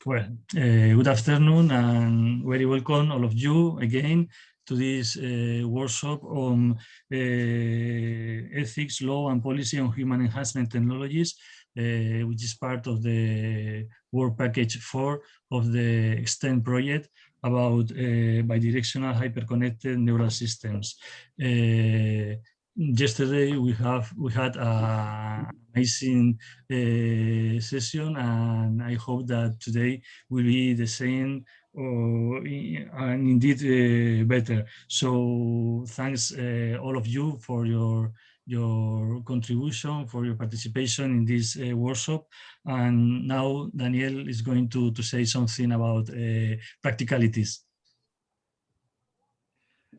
Well, good afternoon and very welcome all of you again to this workshop on ethics, law and policy on human enhancement technologies, which is part of the work package 4 of the EXTEND project about bidirectional hyperconnected neural systems. Yesterday we had an amazing session, and I hope that today will be the same and indeed better. So thanks all of you for your contribution, for your participation in this workshop. And now Daniel is going to say something about practicalities.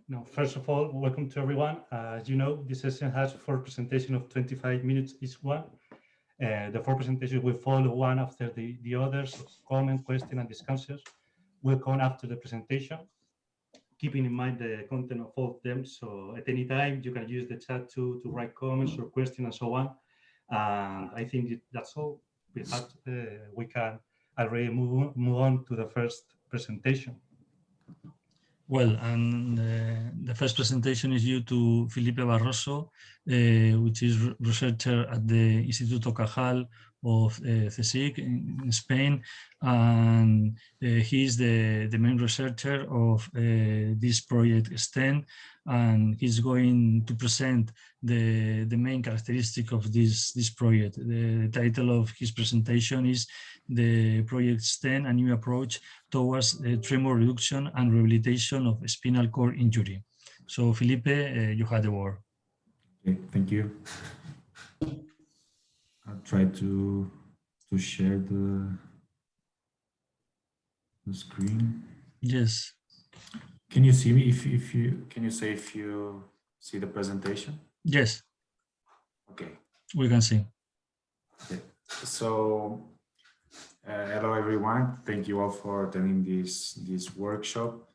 No, first of all, welcome to everyone. As you know, this session has 4 presentations of 25 minutes each one. The 4 presentations will follow one after the others. So comment, question, and discussions will come after the presentation, keeping in mind the content of all of them. So at any time, you can use the chat to write comments or questions and so on. And I think that's all. We can already move on to the first presentation. Well, and the first presentation is due to Felipe Barroso, which is researcher at the Instituto Cajal of CSIC in Spain, and he is the main researcher of this project EXTEND, and he's going to present the main characteristic of this project. The title of his presentation is "The Project EXTEND, a New Approach Towards Tremor Reduction and Rehabilitation of Spinal Cord Injury." So Felipe, you had the word. Okay, thank you. I'll try to share the screen. Yes. Can you see me? Can you say if you see the presentation? Yes. Okay. We can see. Okay. So hello everyone. Thank you all for attending this workshop.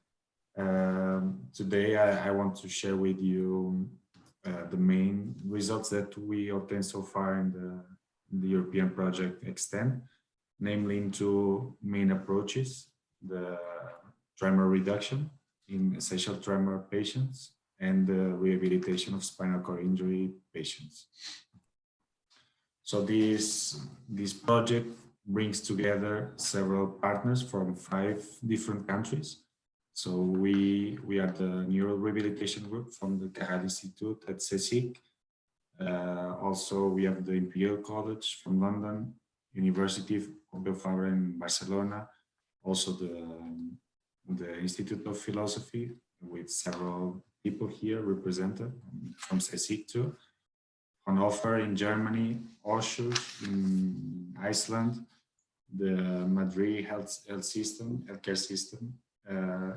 Today I want to share with you the main results that we obtained so far in the European project EXTEND, namely in 2 main approaches: the tremor reduction in essential tremor patients and the rehabilitation of spinal cord injury patients. So this project brings together several partners from 5 different countries. So we are the Neural Rehabilitation Group from the Cajal Institute at CSIC. Also, we have the Imperial College from London, University of Pompeu Fabra in Barcelona, also the Institute of Philosophy, with several people here represented from CSIC too. Hannover in Germany, Aarhus in Iceland, the Madrid healthcare system,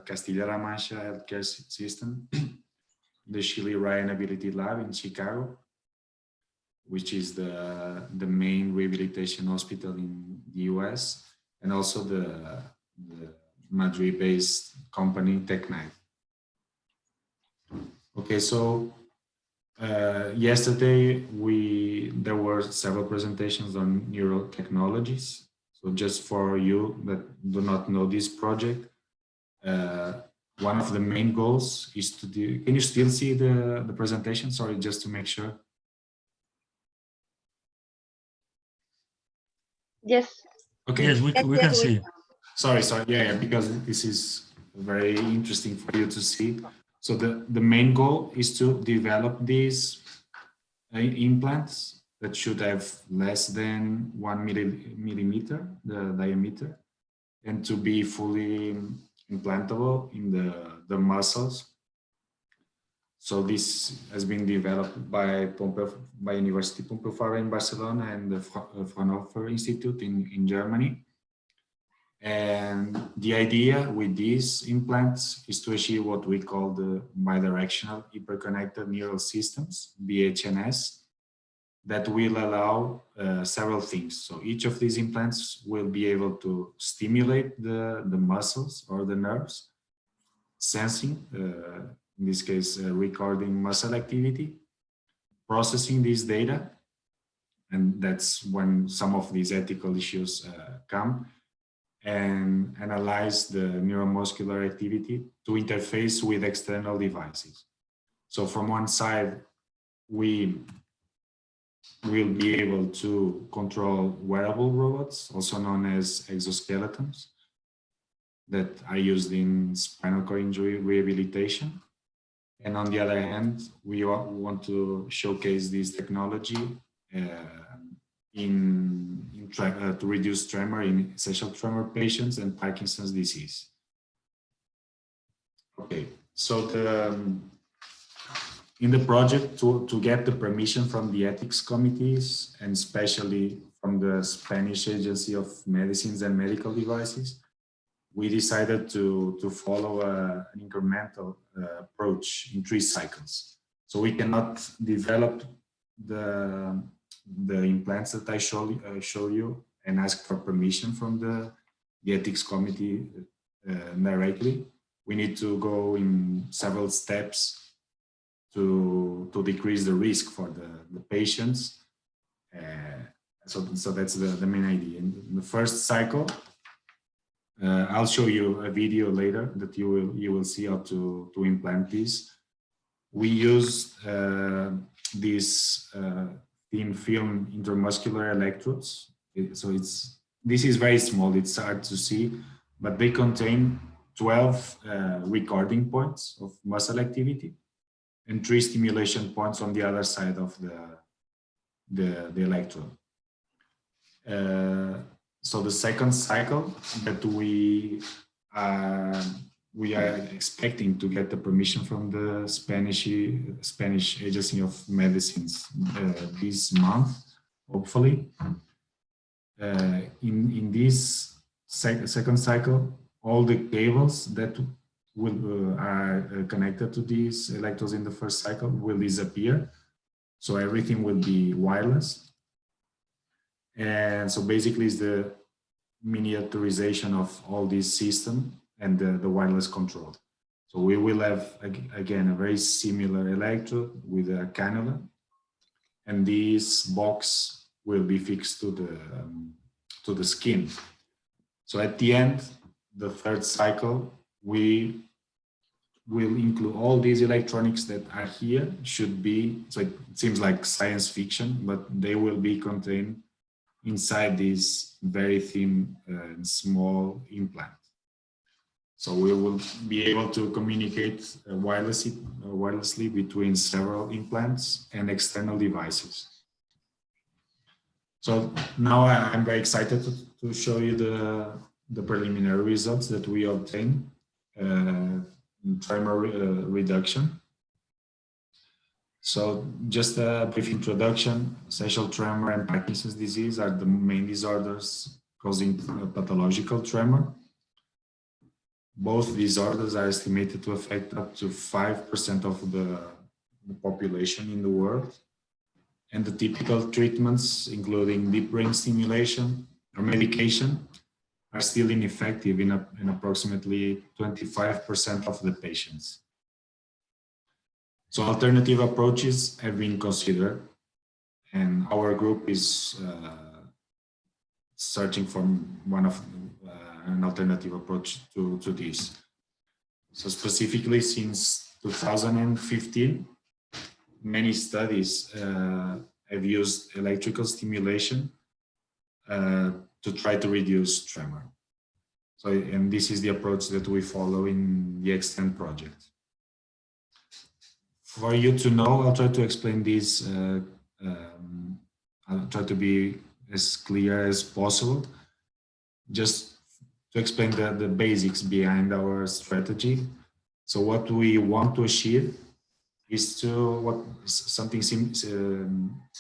Castilla-La Mancha healthcare system, the Chile Ryan Ability Lab in Chicago, which is the main rehabilitation hospital in the US, and also the Madrid-based company Tech9. Okay, so yesterday there were several presentations on neural technologies. So just for you that do not know this project, one of the main goals is to do. Can you still see the presentation? Sorry, just to make sure. Yes. Okay. Yes, we can see. Sorry. Yeah, because this is very interesting for you to see. So the main goal is to develop these implants that should have less than 1 millimeter, the diameter, and to be fully implantable in the muscles. So this has been developed by University Pompeu Fabra in Barcelona and the Fraunhofer Institute in Germany. And the idea with these implants is to achieve what we call the bidirectional hyperconnected neural systems, BHNS, that will allow several things. So each of these implants will be able to stimulate the muscles or the nerves, sensing, in this case, recording muscle activity, processing this data, and that's when some of these ethical issues come, and analyze the neuromuscular activity to interface with external devices. So from one side, we will be able to control wearable robots, also known as exoskeletons, that are used in spinal cord injury rehabilitation. And on the other hand, we want to showcase this technology to reduce tremor in essential tremor patients and Parkinson's disease. Okay, so in the project, to get the permission from the ethics committees, and especially from the Spanish Agency of Medicines and Medical Devices, we decided to follow an incremental approach in 3 cycles. So we cannot develop the implants that I show you and ask for permission from the ethics committee directly. We need to go in several steps to decrease the risk for the patients. So that's the main idea. In the first cycle, I'll show you a video later that you will see how to implant this. We use these thin film intramuscular electrodes. This is very small, it's hard to see, but they contain 12 recording points of muscle activity and 3 stimulation points on the other side of the electrode. So the second cycle that we are expecting to get the permission from the Spanish Agency of Medicines this month, hopefully. In this second cycle, all the cables that are connected to these electrodes in the first cycle will disappear. So everything will be wireless. And so basically it's the miniaturization of all this system and the wireless control. So we will have, again, a very similar electrode with a cannula, and this box will be fixed to the skin. So at the end, the third cycle, we will include all these electronics that are here, should be, so it seems like science fiction, but they will be contained inside this very thin and small implant. So we will be able to communicate wirelessly between several implants and external devices. So now I'm very excited to show you the preliminary results that we obtained in tremor reduction. So just a brief introduction. Essential tremor and Parkinson's disease are the main disorders causing pathological tremor. Both disorders are estimated to affect up to 5% of the population in the world. And the typical treatments, including deep brain stimulation or medication, are still ineffective in approximately 25% of the patients. So alternative approaches have been considered, and our group is searching for an alternative approach to this. So specifically since 2015, many studies have used electrical stimulation to try to reduce tremor. So, and this is the approach that we follow in the Extend project. For you to know, I'll try to explain this, I'll try to be as clear as possible, just to explain the basics behind our strategy. So what we want to achieve is something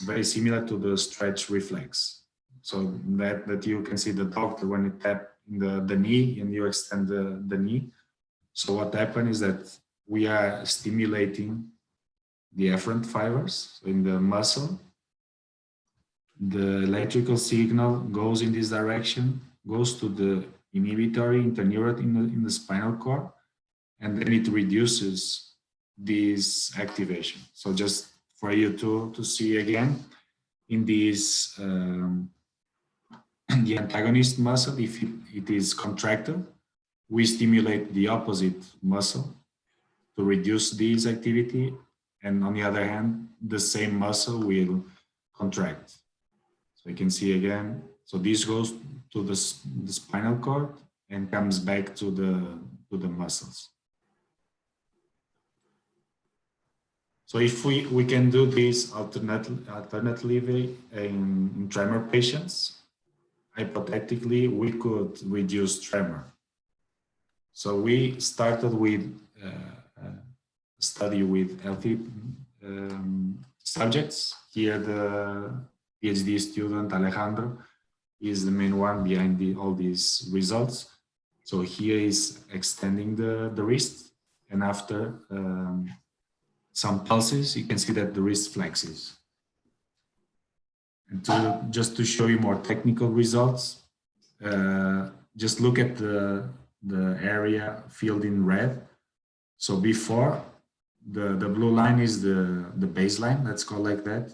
very similar to the stretch reflex. So that you can see the doctor when you tap the knee and you extend the knee. So what happens is that we are stimulating the efferent fibers in the muscle. The electrical signal goes in this direction, goes to the inhibitory interneuron in the spinal cord, and then it reduces this activation. So just for you to see again, in this the antagonist muscle, if it is contracted, we stimulate the opposite muscle to reduce this activity. And on the other hand, the same muscle will contract. So you can see again, so this goes to the spinal cord and comes back to the muscles. So if we can do this alternatively in tremor patients, hypothetically, we could reduce tremor. So we started with a study with healthy subjects. Here, the PhD student Alejandro is the main one behind all these results. So here is extending the wrist, and after some pulses, you can see that the wrist flexes. And just to show you more technical results, just look at the area filled in red. So before, the blue line is the baseline, let's call like that.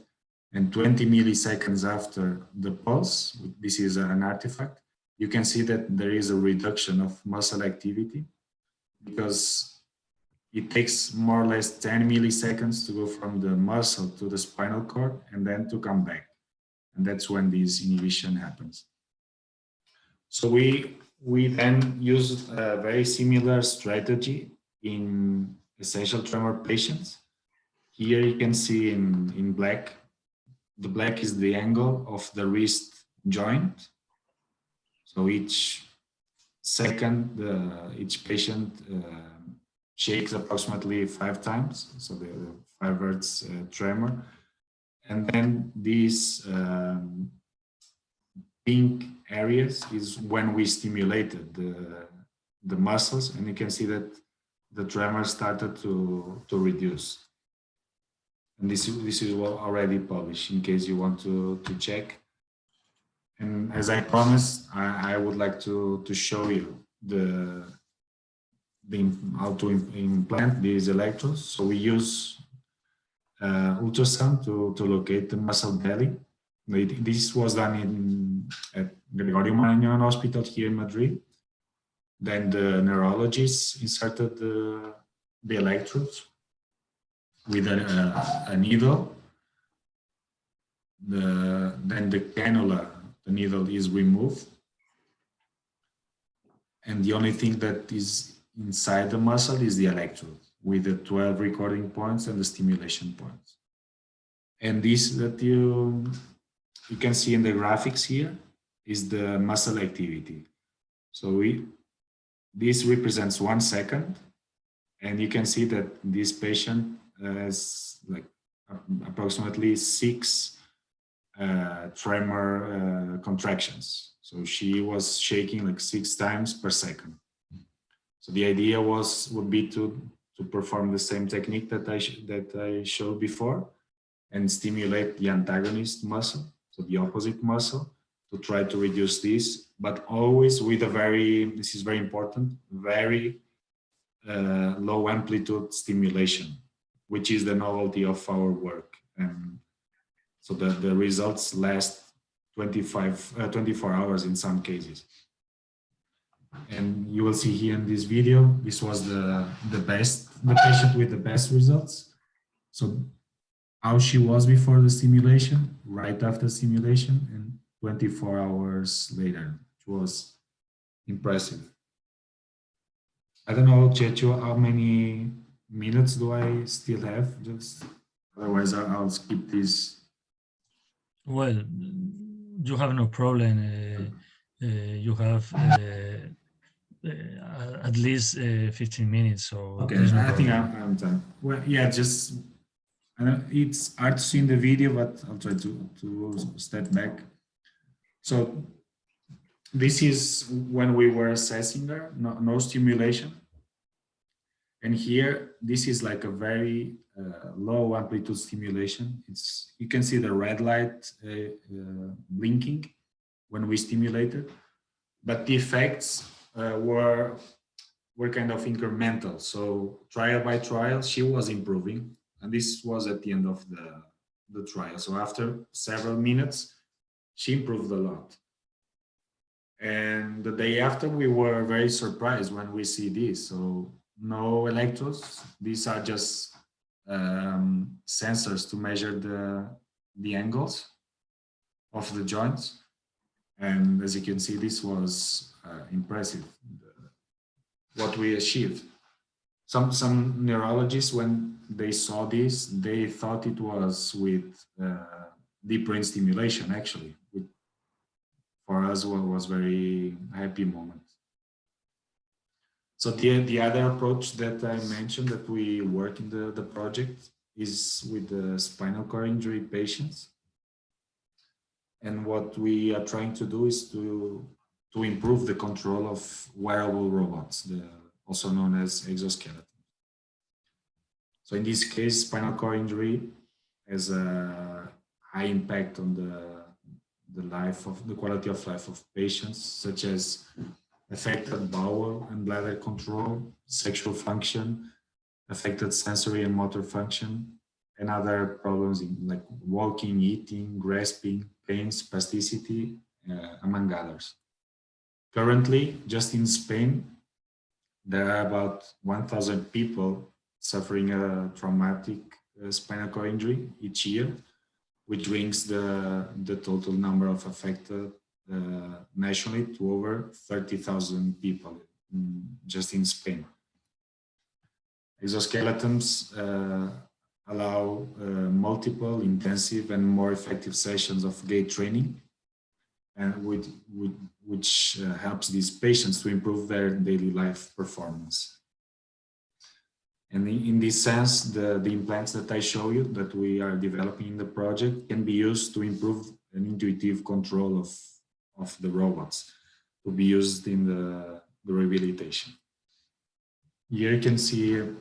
And 20 milliseconds after the pulse, this is an artifact, you can see that there is a reduction of muscle activity because it takes more or less 10 milliseconds to go from the muscle to the spinal cord and then to come back. And that's when this inhibition happens. So we then used a very similar strategy in essential tremor patients. Here you can see in black, the black is the angle of the wrist joint. So each second, each patient shakes approximately 5 times, so the 5 hertz tremor. And then these pink areas is when we stimulated the muscles, and you can see that the tremor started to reduce. And this is already published in case you want to check. And as I promised, I would like to show you how to implant these electrodes. So we use ultrasound to locate the muscle belly. This was done at Gregorio Marañón Hospital here in Madrid. Then the neurologist inserted the electrodes with a needle. Then the cannula, the needle is removed. And the only thing that is inside the muscle is the electrode with the 12 recording points and the stimulation points. And this that you can see in the graphics here is the muscle activity. So this represents 1 second, and you can see that this patient has like approximately 6 tremor contractions. So she was shaking like 6 times per second. So the idea would be to perform the same technique that I showed before and stimulate the antagonist muscle, so the opposite muscle, to try to reduce this, but always with this is very important, very low amplitude stimulation, which is the novelty of our work. And so the results last 24 hours in some cases. And you will see here in this video, this was the patient with the best results. So how she was before the stimulation, right after stimulation, and 24 hours later, which was impressive. I don't know, Checho, how many minutes do I still have? Otherwise, I'll skip this. Well, you have no problem. You have at least 15 minutes. So okay, no I think I'm done. Well, yeah, just it's hard to see in the video, but I'll try to step back. So this is when we were assessing her, no stimulation. And here, this is like a very low amplitude stimulation. You can see the red light blinking when we stimulated, but the effects were kind of incremental. So trial by trial, she was improving, and this was at the end of the trial. So after several minutes, she improved a lot. And the day after, we were very surprised when we see this. So no electrodes. These are just sensors to measure the angles of the joints. And as you can see, this was impressive, what we achieved. Some neurologists, when they saw this, they thought it was with deep brain stimulation, actually. For us, was very happy moment. So the other approach that I mentioned that we work in the project is with the spinal cord injury patients. And what we are trying to do is to improve the control of wearable robots, also known as exoskeleton. So in this case, spinal cord injury has a high impact on the quality of life of patients, such as affected bowel and bladder control, sexual function, affected sensory and motor function, and other problems in like walking, eating, grasping, pain, spasticity, among others. Currently, just in Spain, there are about 1,000 people suffering a traumatic spinal cord injury each year, which brings the total number of affected nationally to over 30,000 people just in Spain. Exoskeletons allow multiple, intensive, and more effective sessions of gait training, and which helps these patients to improve their daily life performance. And in this sense, the implants that I show you that we are developing in the project can be used to improve an intuitive control of the robots to be used in the rehabilitation. Here you can see an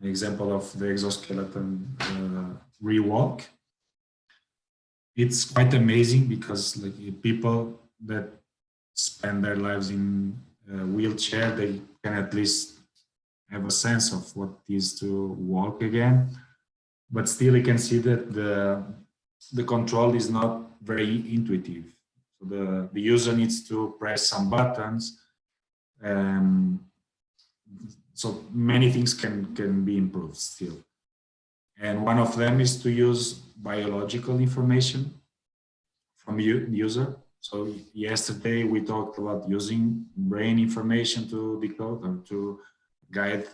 example of the exoskeleton rewalk. It's quite amazing because like people that spend their lives in a wheelchair, they can at least have a sense of what it is to walk again. But still you can see that the control is not very intuitive. So the user needs to press some buttons. So many things can be improved still. And one of them is to use biological information from the user. So yesterday we talked about using brain information to decode or to guide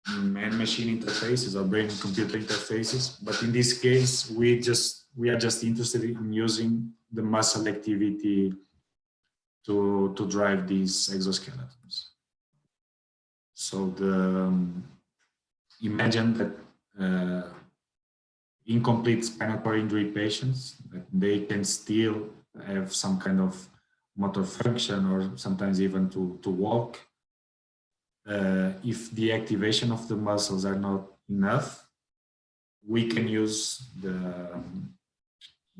man-machine interfaces or brain-computer interfaces. But in this case, we are just interested in using the muscle activity to drive these exoskeletons. So imagine that incomplete spinal cord injury patients, that they can still have some kind of motor function or sometimes even to walk. If the activation of the muscles are not enough, we can use the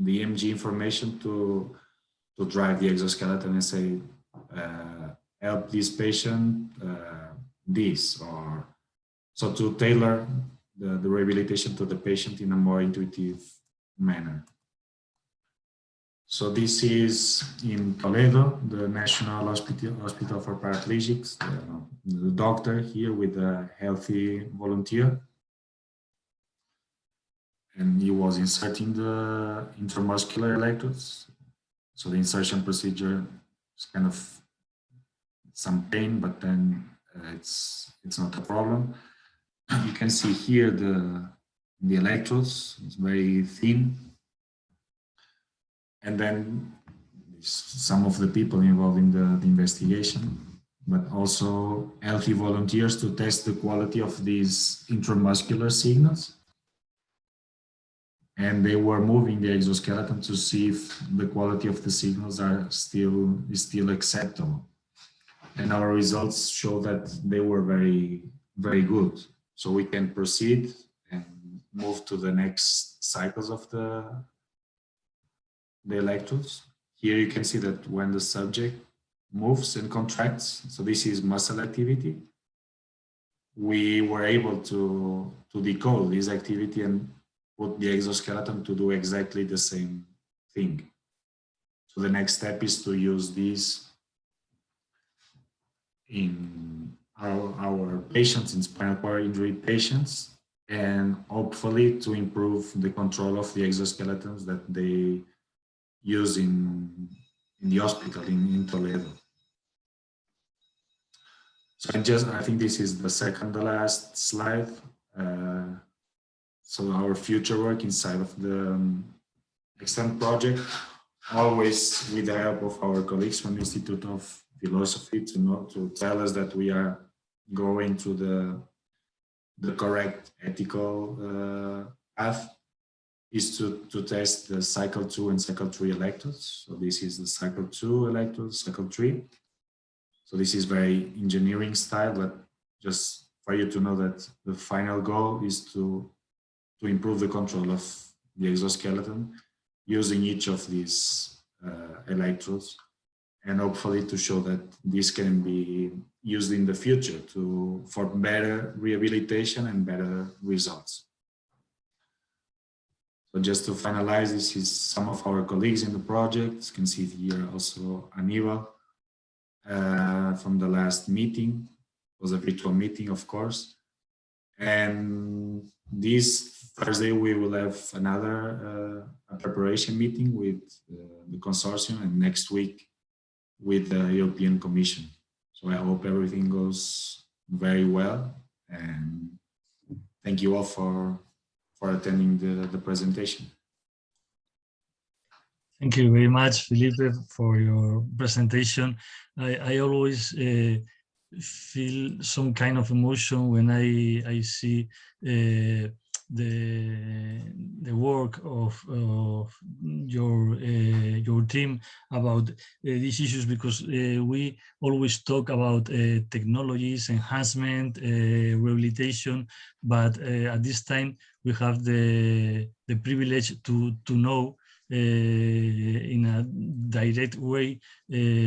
EMG information to drive the exoskeleton and say, help this patient this, or so to tailor the rehabilitation to the patient in a more intuitive manner. So this is in Toledo, the National Hospital for Paraplegics, the doctor here with a healthy volunteer. And he was inserting the intramuscular electrodes. So the insertion procedure is kind of some pain, but then it's not a problem. You can see here the electrodes, it's very thin. And then some of the people involved in the investigation, but also healthy volunteers to test the quality of these intramuscular signals. And they were moving the exoskeleton to see if the quality of the signals is still acceptable. And our results show that they were very, very good. So we can proceed and move to the next cycles of the electrodes. Here you can see that when the subject moves and contracts, so this is muscle activity, we were able to decode this activity and put the exoskeleton to do exactly the same thing, So the next step is to use this in our patients, in spinal cord injury patients, and hopefully to improve the control of the exoskeletons that they use in the hospital in Toledo. So I think this is the second to last slide. So our future work inside of the extent project, always with the help of our colleagues from the Institute of Philosophy to tell us that we are going to the correct ethical path, is to test the cycle 2 and cycle 3 electrodes. So this is the cycle 2 electrode, cycle 3. So this is very engineering style, but just for you to know that the final goal is to improve the control of the exoskeleton using each of these electrodes, and hopefully to show that this can be used in the future for better rehabilitation and better results. So just to finalize, this is some of our colleagues in the project. You can see here also Aníbal from the last meeting. It was a virtual meeting, of course. And this Thursday, we will have another preparation meeting with the consortium, and next week with the European Commission. So I hope everything goes very well, and thank you all for attending the presentation. Thank you very much, Felipe, for your presentation. I always feel some kind of emotion when I see the work of your team about these issues, because we always talk about technologies, enhancement, rehabilitation, but at this time we have the privilege to know in a direct way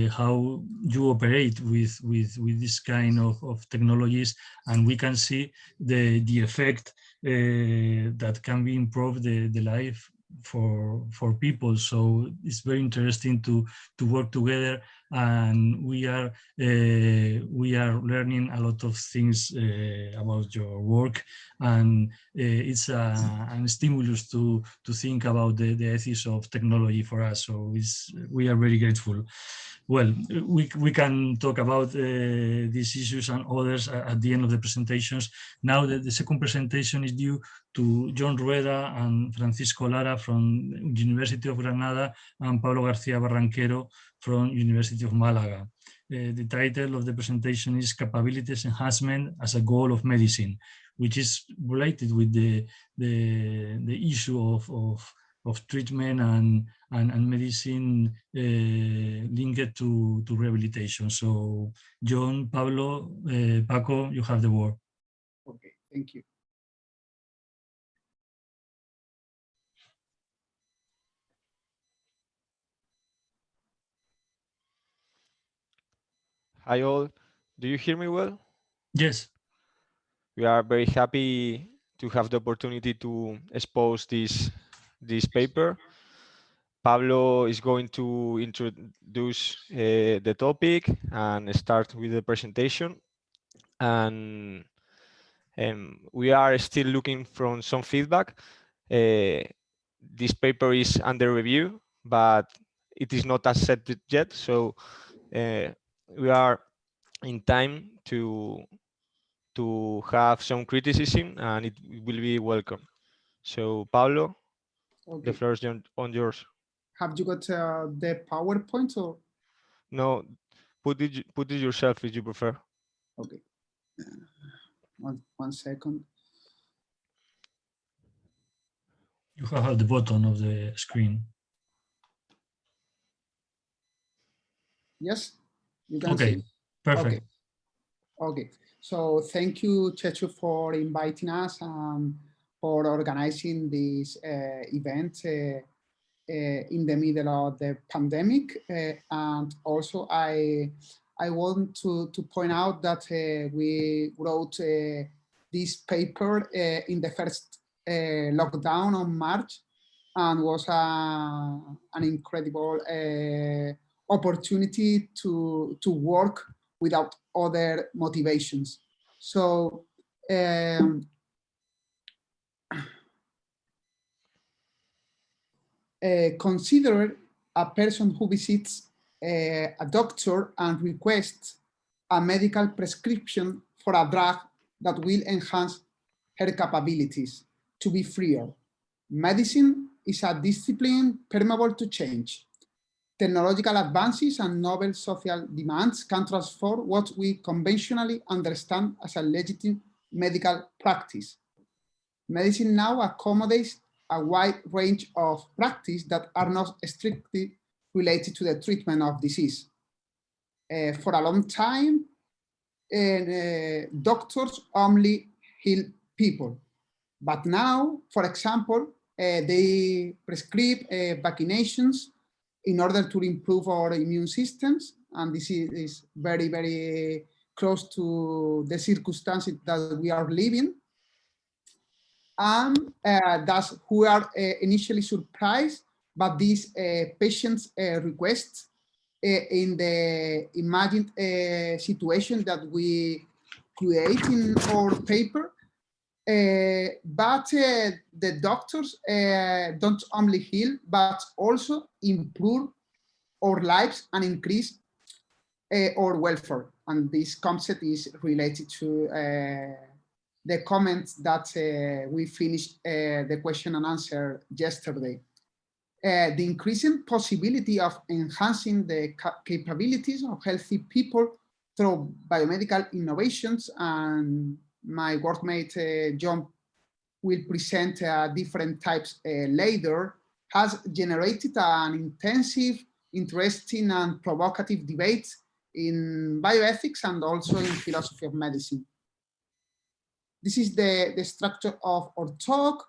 how you operate with this kind of technologies, and we can see the effect that can be improved the life for people. So it's very interesting to work together, and we are learning a lot of things about your work, and it's a stimulus to think about the ethics of technology for us. So we are very grateful. Well, we can talk about these issues and others at the end of the presentations. Now the second presentation is due to John Rueda and Francisco Lara from University of Granada and Pablo García Barranquero from University of Malaga. The title of the presentation is Capabilities Enhancement as a Goal of Medicine, which is related with the issue of treatment and medicine linked to rehabilitation. So John, Pablo, Paco, you have the word. Okay, thank you. Hi all, do you hear me well? Yes. We are very happy to have the opportunity to expose this paper. Pablo is going to introduce the topic and start with the presentation. And we are still looking for some feedback. This paper is under review, but it is not accepted yet. So we are in time to have some criticism, and it will be welcome. So Pablo, Okay. the floor is on yours. Have you got the PowerPoint or? No, put it yourself if you prefer. Okay. One second. You have at the bottom of the screen. Yes, you can Okay, see. perfect. Okay. Okay. So thank you, Chechu, for inviting us and for organizing this event in the middle of the pandemic. And also I want to point out that we wrote this paper in the first lockdown on March. and was an incredible opportunity to work without other motivations. So consider a person who visits a doctor and requests a medical prescription for a drug that will enhance her capabilities to be freer. Medicine is a discipline permeable to change. Technological advances and novel social demands can transform what we conventionally understand as a legitimate medical practice. Medicine now accommodates a wide range of practices that are not strictly related to the treatment of disease. For a long time, doctors only heal people. But now, for example, they prescribe vaccinations in order to improve our immune systems. And this is very, very close to the circumstances that we are living. And thus, we are initially surprised by these patients' requests in the imagined situation that we create in our paper. But the doctors don't only heal, but also improve our lives and increase our welfare. And this concept is related to the comments that we finished the question and answer yesterday. The increasing possibility of enhancing the capabilities of healthy people through biomedical innovations, and my workmate John will present different types later, has generated an intensive, interesting, and provocative debate in bioethics and also in philosophy of medicine. This is the structure of our talk.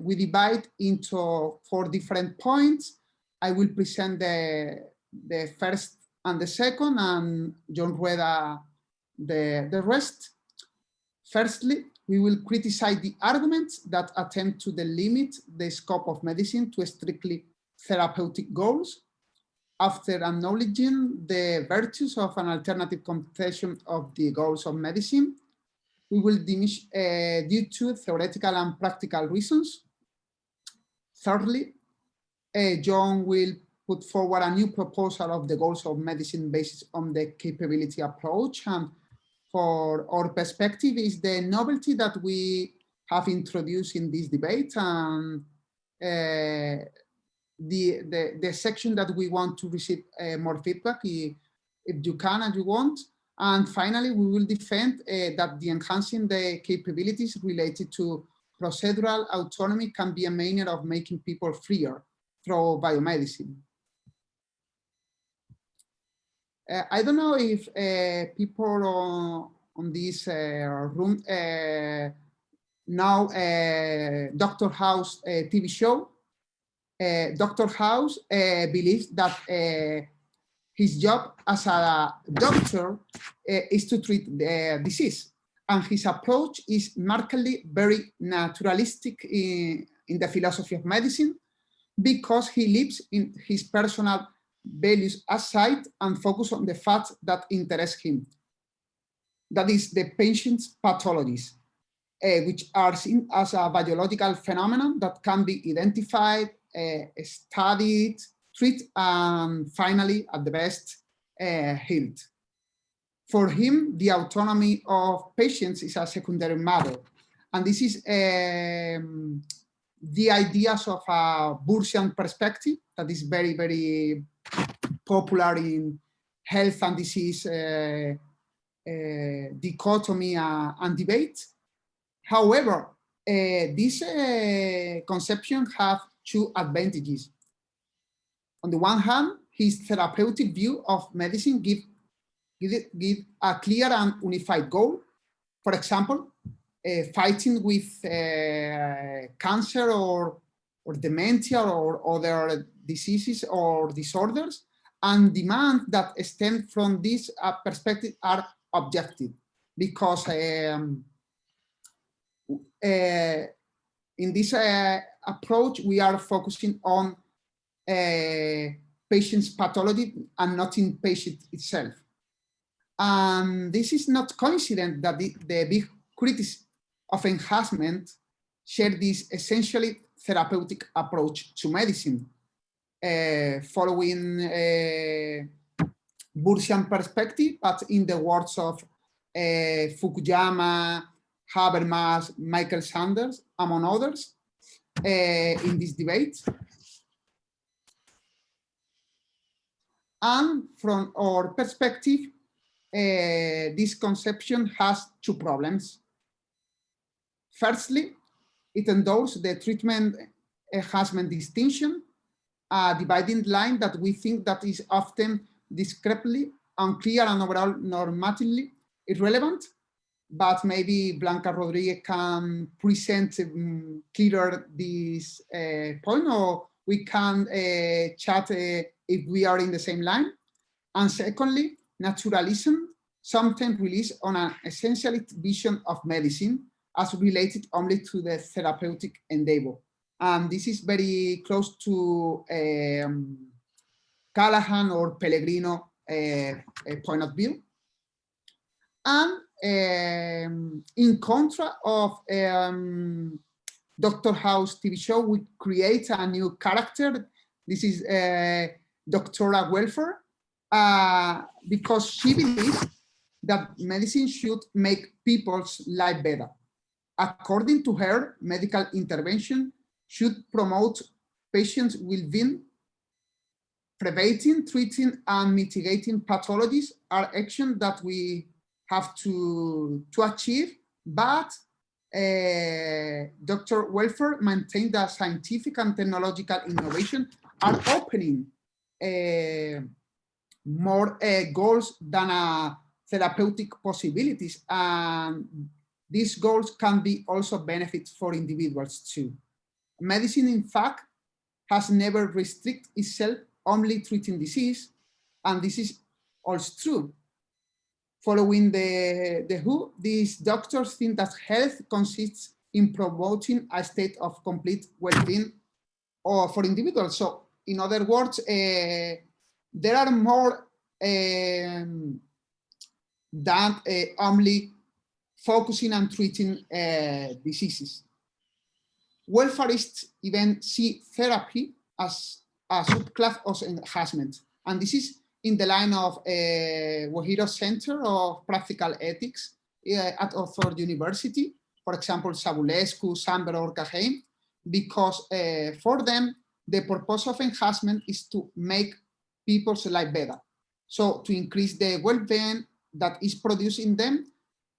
We divide into 4 different points. I will present the first and the second, and John Rueda the rest. Firstly, we will criticize the arguments that attempt to delimit the scope of medicine to strictly therapeutic goals. After acknowledging the virtues of an alternative computation of the goals of medicine, we will diminish due to theoretical and practical reasons. Thirdly, John will put forward a new proposal of the goals of medicine based on the capability approach. And for our perspective is the novelty that we have introduced in this debate, and the section that we want to receive more feedback if you can and you want. And finally, we will defend that the enhancing the capabilities related to procedural autonomy can be a manner of making people freer through biomedicine. I don't know if people on this room know Dr. House TV show. Dr. House believes that his job as a doctor is to treat the disease. And his approach is markedly very naturalistic in the philosophy of medicine, because he lives in his personal values aside and focus on the facts that interest him. That is the patient's pathologies, which are seen as a biological phenomenon that can be identified, studied, treated, and finally, at the best, healed. For him, the autonomy of patients is a secondary matter. And this is the ideas of a Bursian perspective that is very, very popular in health and disease dichotomy and debate. However, this conception have 2 advantages. On the one hand, his therapeutic view of medicine give a clear and unified goal. For example, fighting with cancer or dementia or other diseases or disorders, and demand that stem from this perspective are objective, because in this approach, we are focusing on patient's pathology and not in patient itself. And this is not coincident that the big critics of enhancement share this essentially therapeutic approach to medicine, following Bursian perspective, but in the words of Fukuyama, Habermas, Michael Sanders, among others, in this debate. And from our perspective, this conception has two problems. Firstly, it endorses the treatment enhancement distinction, a dividing line that we think that is often discrepancy, unclear, and overall normatively irrelevant. But maybe Blanca Rodriguez can present clearer this point, or we can chat if we are in the same line. And secondly, naturalism sometimes relies on an essentialist vision of medicine as related only to the therapeutic endeavor. And this is very close to Callahan or Pellegrino point of view. And in contra of Dr. House TV show, we create a new character. This is Dr. Welfare, because she believes that medicine should make people's life better. According to her, medical intervention should promote patients' well-being. Preventing, treating, and mitigating pathologies are actions that we have to achieve, but Dr. Welfare maintained that scientific and technological innovation are opening more goals than therapeutic possibilities, and these goals can be also benefits for individuals too. Medicine, in fact, has never restricted itself only treating disease, and this is also true. Following the WHO, these doctors think that health consists in promoting a state of complete well-being for individuals. So, in other words, there are more than only focusing on treating diseases. Welfareists even see therapy as a subclass of enhancement, and this is in the line of Wahiro Center of Practical Ethics at Oxford University, for example, Sabulescu, Sandberg, or Kahane, because for them, the purpose of enhancement is to make people's life better. So to increase the well-being that is produced in them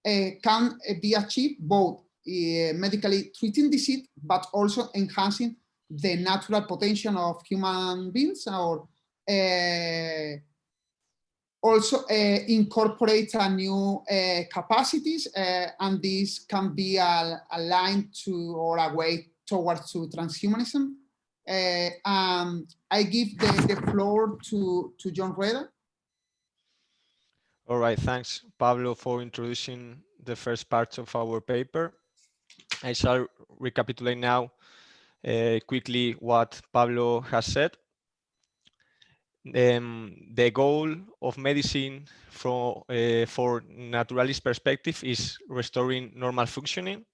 can be achieved both medically treating disease, but also enhancing the natural potential of human beings, or also incorporate a new capacities, and this can be aligned to or a way towards to transhumanism. I give the floor to John Reda. All right, thanks, Pablo, for introducing the first part of our paper. I shall recapitulate now quickly what Pablo has said. The goal of medicine for naturalist perspective is restoring normal functioning,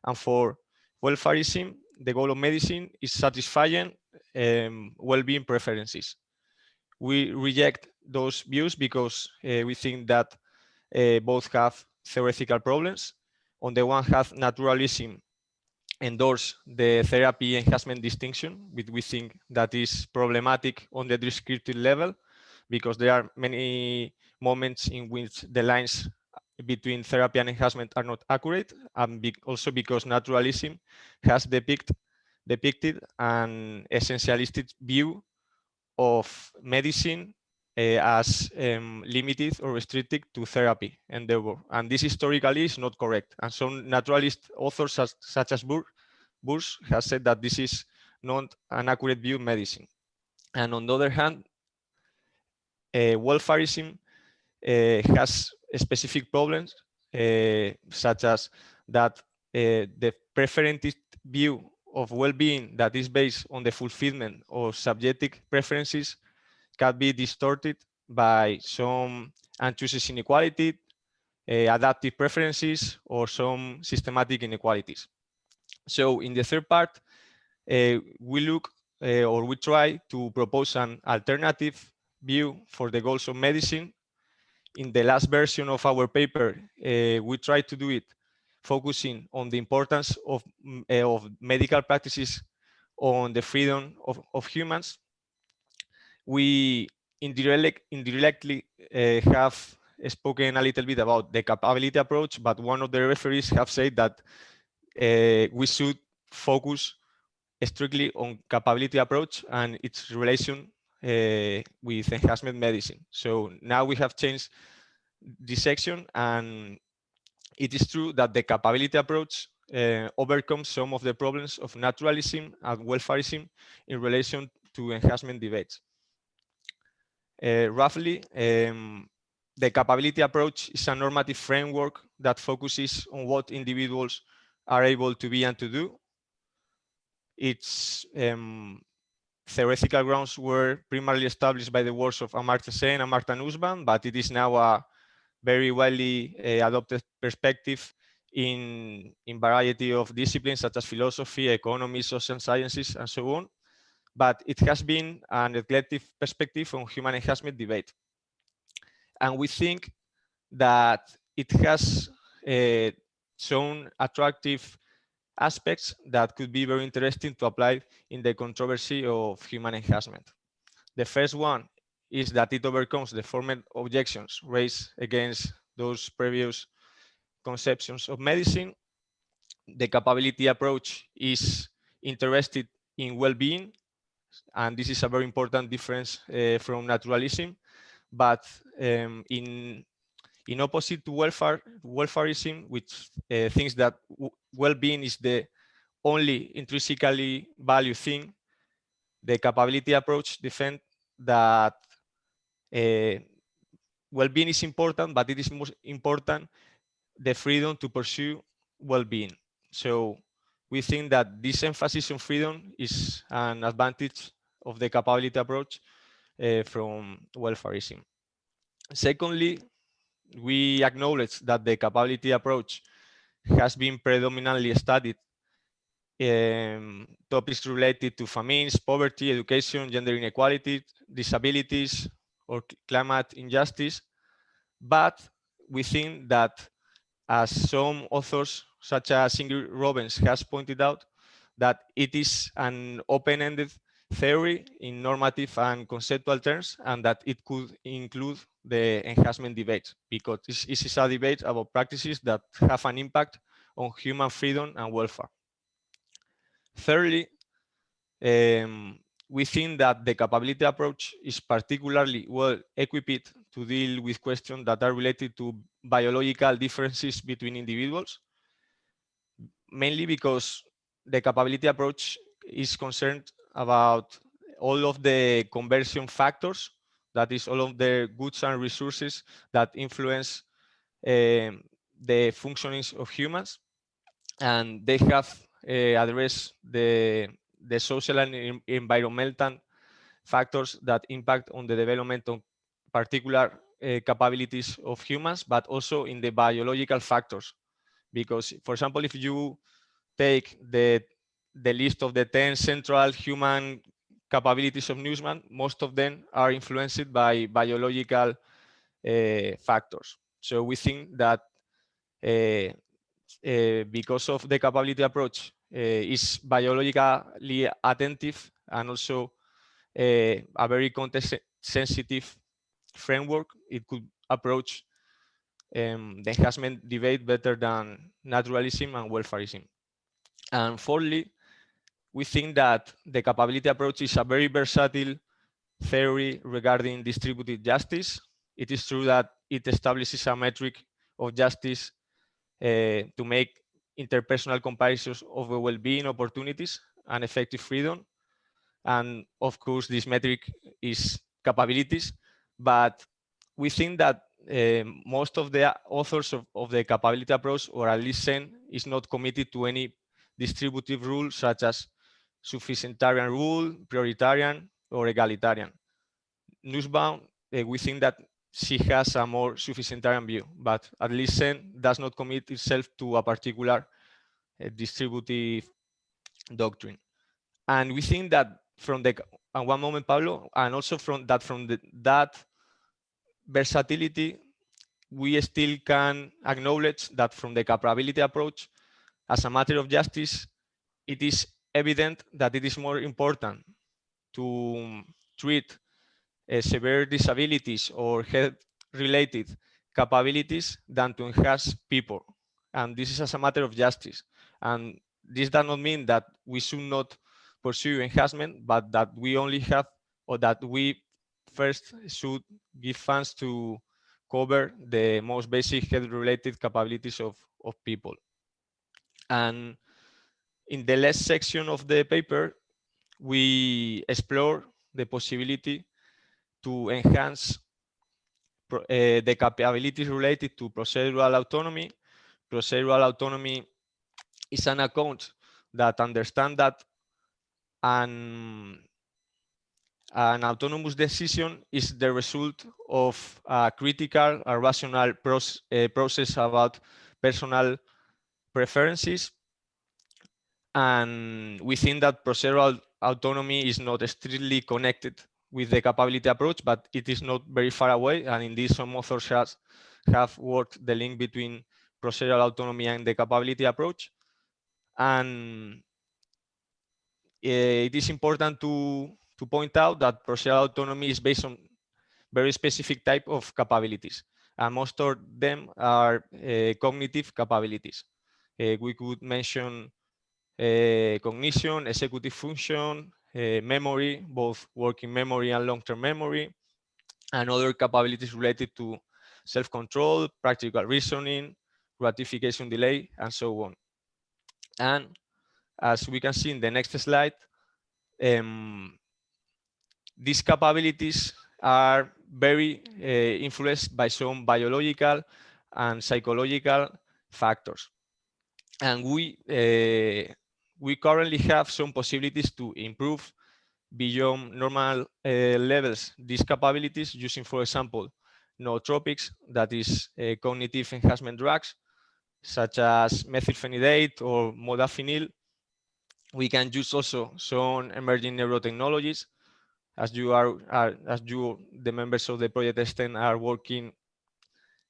and for welfareism, the goal of medicine is satisfying well-being preferences. We reject those views because we think that both have theoretical problems. On the one hand, naturalism endorse the therapy enhancement distinction, which we think that is problematic on the descriptive level, because there are many moments in which the lines between therapy and enhancement are not accurate, and also because naturalism has depicted an essentialistic view of medicine as limited or restricted to therapy endeavor, and this historically is not correct. And some naturalist authors such as Bush has said that this is not an accurate view of medicine. And on the other hand, welfareism has specific problems, such as that the preferentist view of well-being that is based on the fulfillment of subjective preferences can be distorted by some unchooses inequality, adaptive preferences, or some systematic inequalities. So in the third part, we look or we try to propose an alternative view for the goals of medicine. In the last version of our paper, we try to do it focusing on the importance of medical practices on the freedom of humans. We indirectly have spoken a little bit about the capability approach, but one of the referees have said that we should focus strictly on capability approach and its relation with enhancement medicine. So now we have changed this section, and it is true that the capability approach overcomes some of the problems of naturalism and welfareism in relation to enhancement debates. Roughly, the capability approach is a normative framework that focuses on what individuals are able to be and to do. Its theoretical grounds were primarily established by the works of Amartya Sen and Martha Nussbaum, but it is now a very widely adopted perspective in variety of disciplines such as philosophy, economy, social sciences, and so on. But it has been a neglected perspective on human enhancement debate. And we think that it has shown attractive aspects that could be very interesting to apply in the controversy of human enhancement. The first one is that it overcomes the former objections raised against those previous conceptions of medicine. The capability approach is interested in well-being, and this is a very important difference from naturalism. But in opposite to welfareism, which thinks that well-being is the only intrinsically valued thing, the capability approach defends that well-being is important, but it is most important the freedom to pursue well-being. So we think that this emphasis on freedom is an advantage of the capability approach from welfareism. Secondly, we acknowledge that the capability approach has been predominantly studied topics related to famines, poverty, education, gender inequality, disabilities, or climate injustice. But we think that, as some authors, such as Ingrid Robbins, has pointed out, that it is an open-ended theory in normative and conceptual terms, and that it could include the enhancement debate, because this is a debate about practices that have an impact on human freedom and welfare. Thirdly, we think that the capability approach is particularly well equipped to deal with questions that are related to biological differences between individuals, mainly because the capability approach is concerned about all of the conversion factors, that is, all of the goods and resources that influence the functionings of humans, and they have addressed the social and environmental factors that impact on the development of particular capabilities of humans, but also in the biological factors. Because, for example, if you take the list of the 10 central human capabilities of Nussbaum, most of them are influenced by biological factors. So we think that because of the capability approach is biologically attentive and also a very context-sensitive framework, it could approach the enhancement debate better than naturalism and welfareism. And fourthly, we think that the capability approach is a very versatile theory regarding distributed justice. It is true that it establishes a metric of justice to make interpersonal comparisons of well-being, opportunities, and effective freedom. And of course, this metric is capabilities. But we think that most of the authors of the capability approach, or at least Sen, is not committed to any distributive rules such as sufficient-tarian rule, prioritarian, or egalitarian. Nussbaum, we think that she has a more sufficient-tarian view, but at least Sen does not commit itself to a particular distributive doctrine. And we think that from the, and one moment, Pablo, and also from that versatility, we still can acknowledge that from the capability approach, as a matter of justice, it is evident that it is more important to treat severe disabilities or health-related capabilities than to enhance people. And this is as a matter of justice. And this does not mean that we should not pursue enhancement, but that we only have, or that we first should give funds to cover the most basic health-related capabilities of people. And in the last section of the paper, we explore the possibility to enhance the capabilities related to procedural autonomy. Procedural autonomy is an account that understands that an autonomous decision is the result of a critical or rational process about personal preferences. And we think that procedural autonomy is not strictly connected with the capability approach, but it is not very far away. And indeed, some authors have worked the link between procedural autonomy and the capability approach. And it is important to point out that procedural autonomy is based on very specific type of capabilities. And most of them are cognitive capabilities. We could mention cognition, executive function, memory, both working memory and long-term memory, and other capabilities related to self-control, practical reasoning, gratification delay, and so on. And as we can see in the next slide, these capabilities are very influenced by some biological and psychological factors. And we currently have some possibilities to improve beyond normal levels these capabilities using, for example, nootropics, that is cognitive enhancement drugs, such as methylphenidate or modafinil. We can use also some emerging neurotechnologies, as the members of the project STEM are working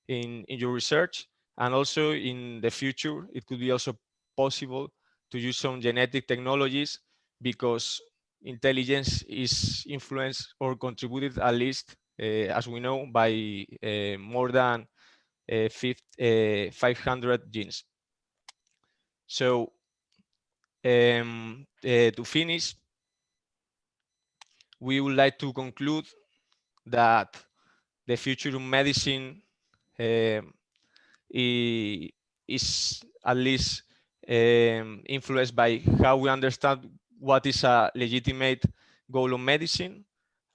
in your research. And also in the future, it could be also possible to use some genetic technologies, because intelligence is influenced or contributed, at least as we know, by more than 500 genes. So to finish, we would like to conclude that the future of medicine is at least influenced by how we understand what is a legitimate goal of medicine.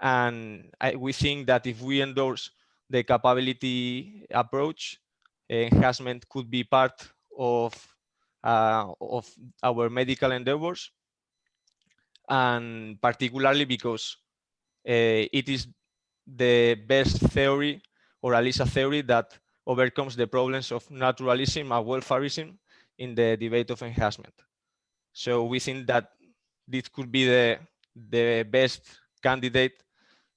And we think that if we endorse the capability approach, enhancement could be part of our medical endeavors, and particularly because it is the best theory, or at least a theory that overcomes the problems of naturalism and welfarism in the debate of enhancement. So we think that this could be the best candidate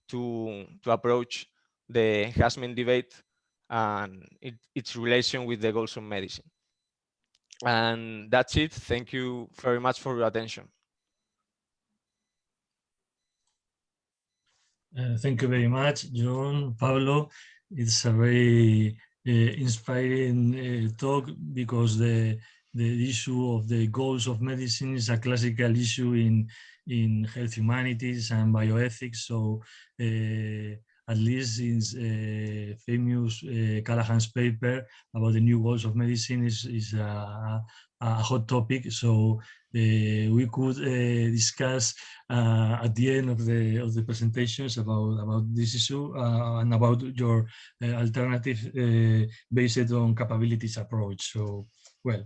to approach the enhancement debate and its relation with the goals of medicine. And that's it. Thank you very much for your attention. Thank you very much, John, Pablo. It's a very inspiring talk, because the issue of the goals of medicine is a classical issue in health humanities and bioethics. So at least since famous Callahan's paper about the new goals of medicine is a hot topic. So we could discuss at the end of the presentations about this issue and about your alternative based on capabilities approach. So, well,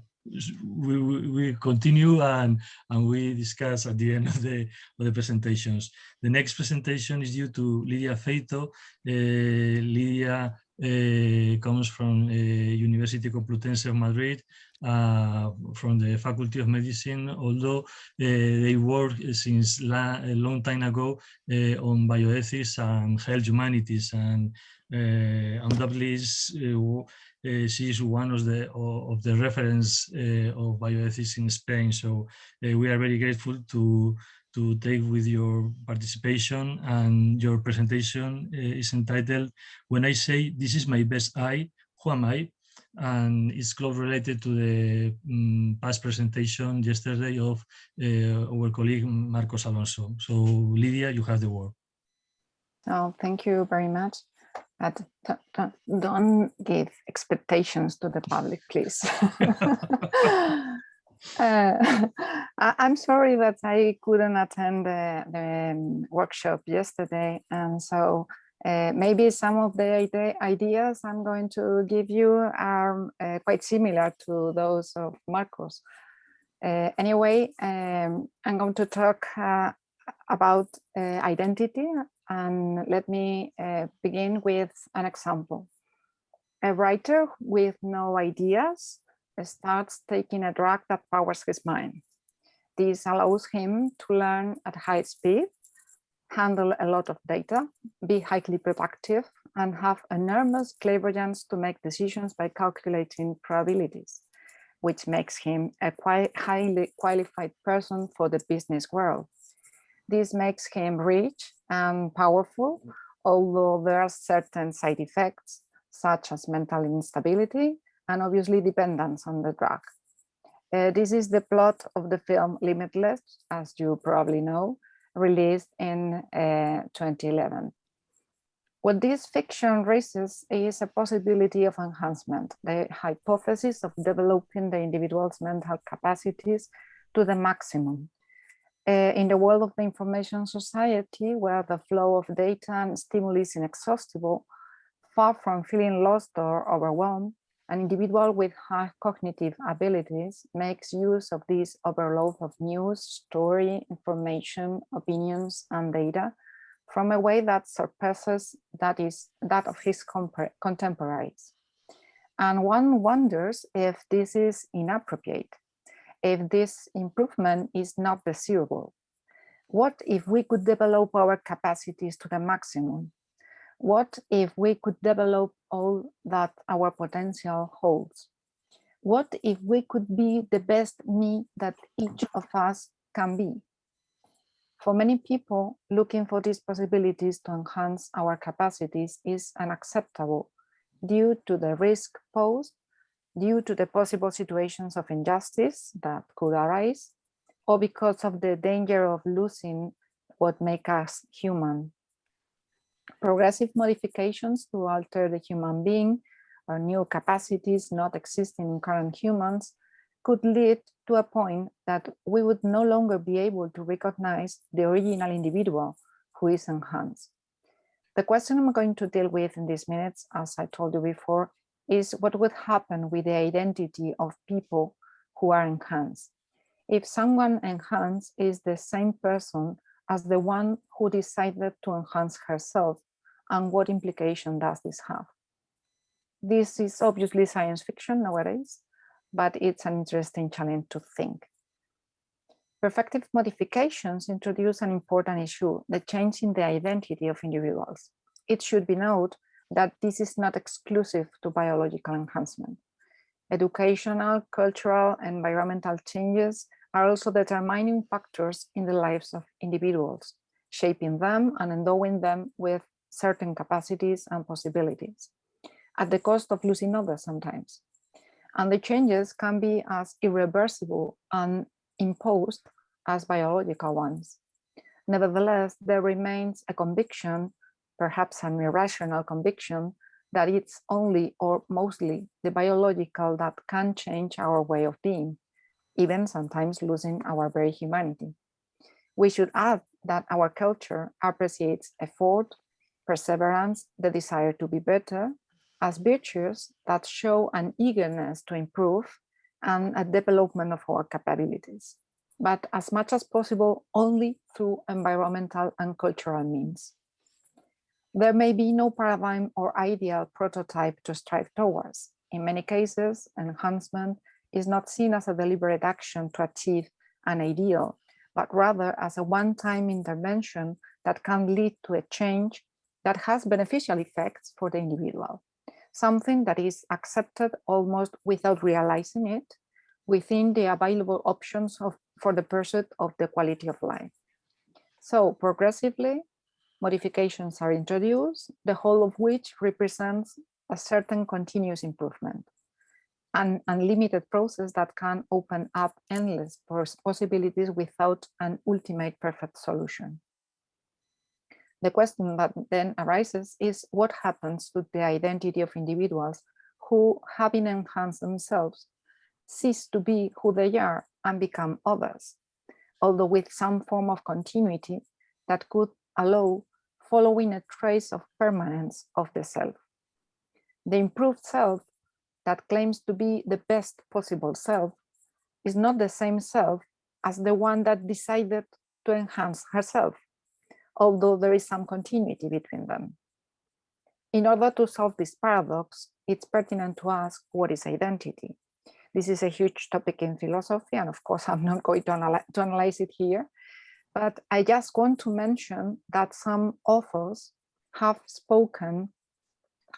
we continue and we discuss at the end of the presentations. The next presentation is due to Lidia Feito. Lidia comes from University Complutense of Madrid, from the Faculty of Medicine, although they work since a long time ago on bioethics and health humanities, and undoubtedly she is one of the reference of bioethics in Spain. So we are very grateful to take with your participation, and your presentation is entitled "When I Say This Is My Best I, Who Am I?" And it's close related to the past presentation yesterday of our colleague Marcos Alonso. So Lidia, you have the word. Oh, thank you very much. But don't give expectations to the public, please. I'm sorry that I couldn't attend the workshop yesterday, and so maybe some of the ideas I'm going to give you are quite similar to those of Marcos. Anyway, I'm going to talk about identity, and let me begin with an example. A writer with no ideas starts taking a drug that powers his mind. This allows him to learn at high speed, handle a lot of data, be highly productive, and have enormous clairvoyance to make decisions by calculating probabilities, which makes him a quite highly qualified person for the business world. This makes him rich and powerful, although there are certain side effects, such as mental instability and obviously dependence on the drug. This is the plot of the film Limitless, as you probably know, released in 2011. What this fiction raises is a possibility of enhancement, the hypothesis of developing the individual's mental capacities to the maximum. In the world of the information society, where the flow of data and stimuli is inexhaustible, far from feeling lost or overwhelmed, an individual with high cognitive abilities makes use of this overload of news, story, information, opinions, and data from a way that surpasses that of his contemporaries. And one wonders if this is inappropriate, if this improvement is not desirable. What if we could develop our capacities to the maximum? What if we could develop all that our potential holds? What if we could be the best me that each of us can be? For many people, looking for these possibilities to enhance our capacities is unacceptable due to the risk posed, due to the possible situations of injustice that could arise, or because of the danger of losing what makes us human. Progressive modifications to alter the human being or new capacities not existing in current humans could lead to a point that we would no longer be able to recognize the original individual who is enhanced. The question I'm going to deal with in these minutes, as I told you before, is what would happen with the identity of people who are enhanced. If someone enhanced is the same person as the one who decided to enhance herself, and what implication does this have? This is obviously science fiction nowadays, but it's an interesting challenge to think. Perfective modifications introduce an important issue, the change in the identity of individuals. It should be noted that this is not exclusive to biological enhancement. Educational, cultural, and environmental changes are also determining factors in the lives of individuals, shaping them and endowing them with certain capacities and possibilities, at the cost of losing others sometimes. And the changes can be as irreversible and imposed as biological ones. Nevertheless, there remains a conviction, perhaps an irrational conviction, that it's only or mostly the biological that can change our way of being, even sometimes losing our very humanity. We should add that our culture appreciates effort, perseverance, the desire to be better, as virtues that show an eagerness to improve, and a development of our capabilities, but as much as possible only through environmental and cultural means. There may be no paradigm or ideal prototype to strive towards. In many cases, enhancement is not seen as a deliberate action to achieve an ideal, but rather as a one-time intervention that can lead to a change that has beneficial effects for the individual, something that is accepted almost without realizing it within the available options for the pursuit of the quality of life. So progressively, modifications are introduced, the whole of which represents a certain continuous improvement, an unlimited process that can open up endless possibilities without an ultimate perfect solution. The question that then arises is what happens to the identity of individuals who, having enhanced themselves, cease to be who they are and become others, although with some form of continuity that could allow following a trace of permanence of the self. The improved self that claims to be the best possible self is not the same self as the one that decided to enhance herself, although there is some continuity between them. In order to solve this paradox, it's pertinent to ask what is identity. This is a huge topic in philosophy, and of course I'm not going to analyze it here, but I just want to mention that some authors have spoken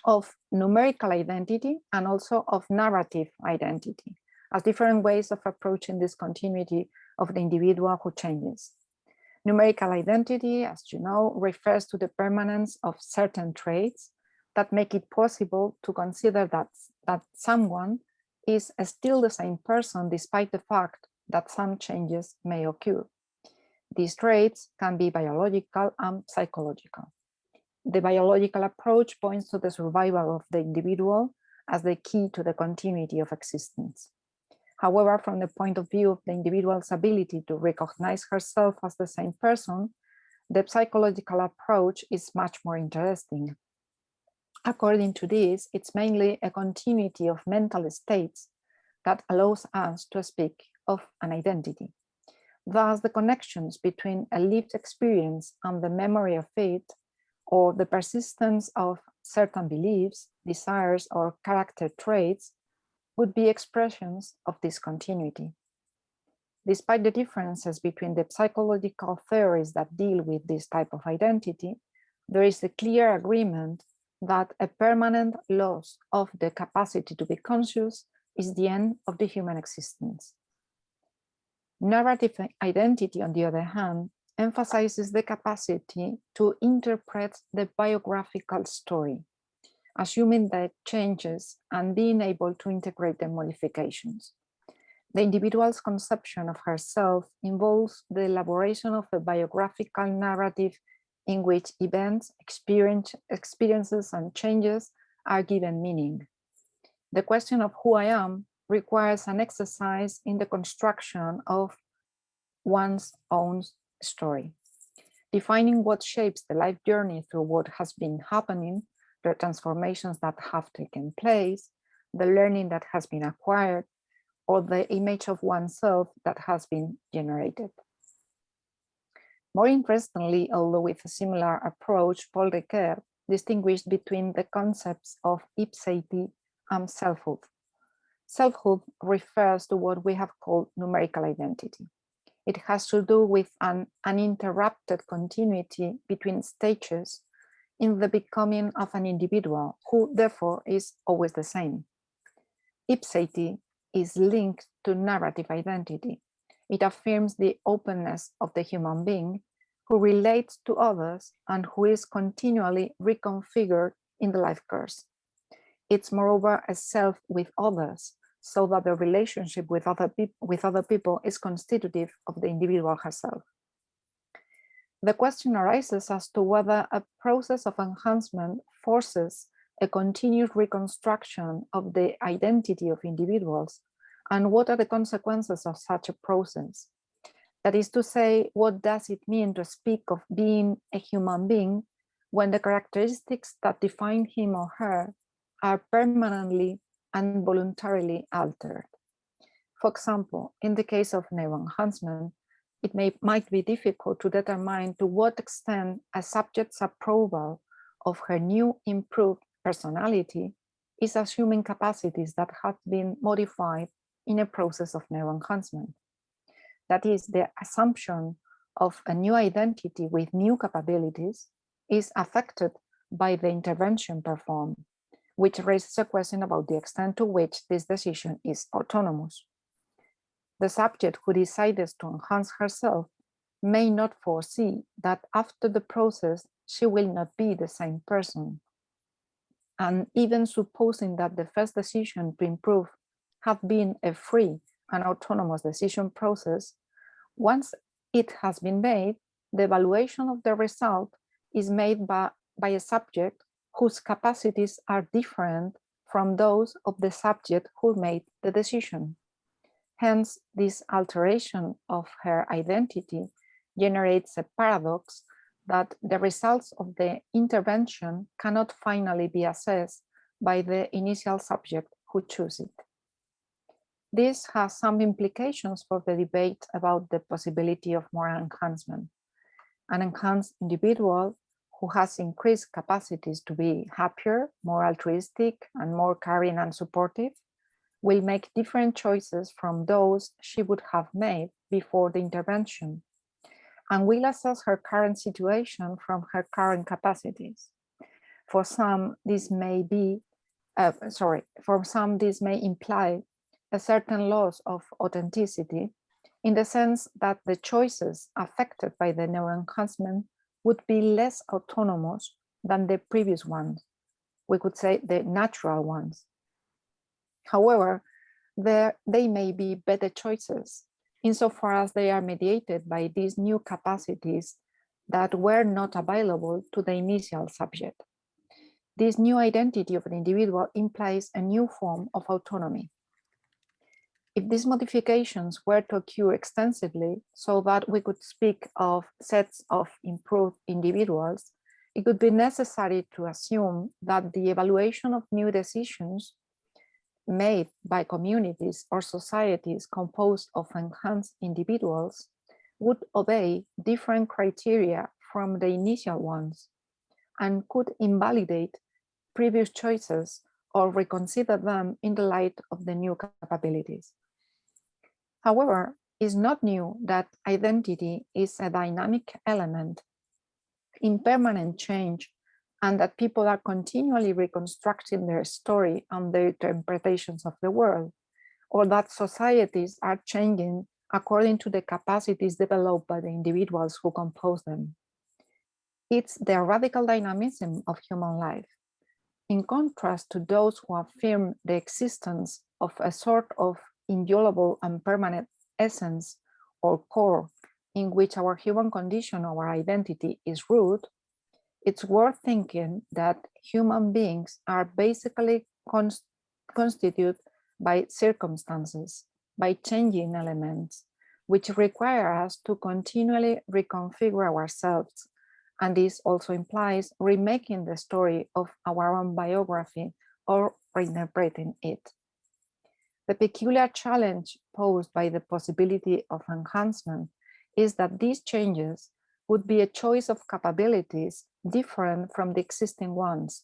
of numerical identity and also of narrative identity as different ways of approaching this continuity of the individual who changes. Numerical identity, as you know, refers to the permanence of certain traits that make it possible to consider that someone is still the same person despite the fact that some changes may occur. These traits can be biological and psychological. The biological approach points to the survival of the individual as the key to the continuity of existence. However, from the point of view of the individual's ability to recognize herself as the same person, the psychological approach is much more interesting. According to this, it's mainly a continuity of mental states that allows us to speak of an identity. Thus, the connections between a lived experience and the memory of it, or the persistence of certain beliefs, desires, or character traits would be expressions of this continuity. Despite the differences between the psychological theories that deal with this type of identity, there is a clear agreement that a permanent loss of the capacity to be conscious is the end of the human existence. Narrative identity, on the other hand, emphasizes the capacity to interpret the biographical story, assuming that changes and being able to integrate the modifications. The individual's conception of herself involves the elaboration of a biographical narrative in which events, experiences, and changes are given meaning. The question of who I am requires an exercise in the construction of one's own story, defining what shapes the life journey through what has been happening, the transformations that have taken place, the learning that has been acquired, or the image of oneself that has been generated. More interestingly, although with a similar approach, Paul Ricoeur distinguished between the concepts of ipseity and selfhood. Selfhood refers to what we have called numerical identity. It has to do with an uninterrupted continuity between stages in the becoming of an individual, who therefore is always the same. Ipseity is linked to narrative identity. It affirms the openness of the human being who relates to others and who is continually reconfigured in the life course. It's moreover a self with others, so that the relationship with other people is constitutive of the individual herself. The question arises as to whether a process of enhancement forces a continuous reconstruction of the identity of individuals, and what are the consequences of such a process? That is to say, what does it mean to speak of being a human being when the characteristics that define him or her are permanently and voluntarily altered? For example, in the case of neuroenhancement, it might be difficult to determine to what extent a subject's approval of her new improved personality is assuming capacities that have been modified in a process of neuroenhancement. That is, the assumption of a new identity with new capabilities is affected by the intervention performed, which raises a question about the extent to which this decision is autonomous. The subject who decides to enhance herself may not foresee that after the process, she will not be the same person. And even supposing that the first decision to improve have been a free and autonomous decision process, once it has been made, the evaluation of the result is made by a subject whose capacities are different from those of the subject who made the decision. Hence, this alteration of her identity generates a paradox that the results of the intervention cannot finally be assessed by the initial subject who chose it. This has some implications for the debate about the possibility of moral enhancement. An enhanced individual who has increased capacities to be happier, more altruistic, and more caring and supportive will make different choices from those she would have made before the intervention, and will assess her current situation from her current capacities. For some, this may imply a certain loss of authenticity, in the sense that the choices affected by the neuroenhancement would be less autonomous than the previous ones. We could say the natural ones. However, they may be better choices insofar as they are mediated by these new capacities that were not available to the initial subject. This new identity of an individual implies a new form of autonomy. If these modifications were to occur extensively so that we could speak of sets of improved individuals, it would be necessary to assume that the evaluation of new decisions made by communities or societies composed of enhanced individuals would obey different criteria from the initial ones and could invalidate previous choices or reconsider them in the light of the new capabilities. However, it's not new that identity is a dynamic element in permanent change, and that people are continually reconstructing their story and their interpretations of the world, or that societies are changing according to the capacities developed by the individuals who compose them. It's the radical dynamism of human life, in contrast to those who affirm the existence of a sort of inviolable and permanent essence or core in which our human condition, our identity is rooted. It's worth thinking that human beings are basically constituted by circumstances, by changing elements, which require us to continually reconfigure ourselves. And this also implies remaking the story of our own biography or reinterpreting it. The peculiar challenge posed by the possibility of enhancement is that these changes would be a choice of capabilities different from the existing ones,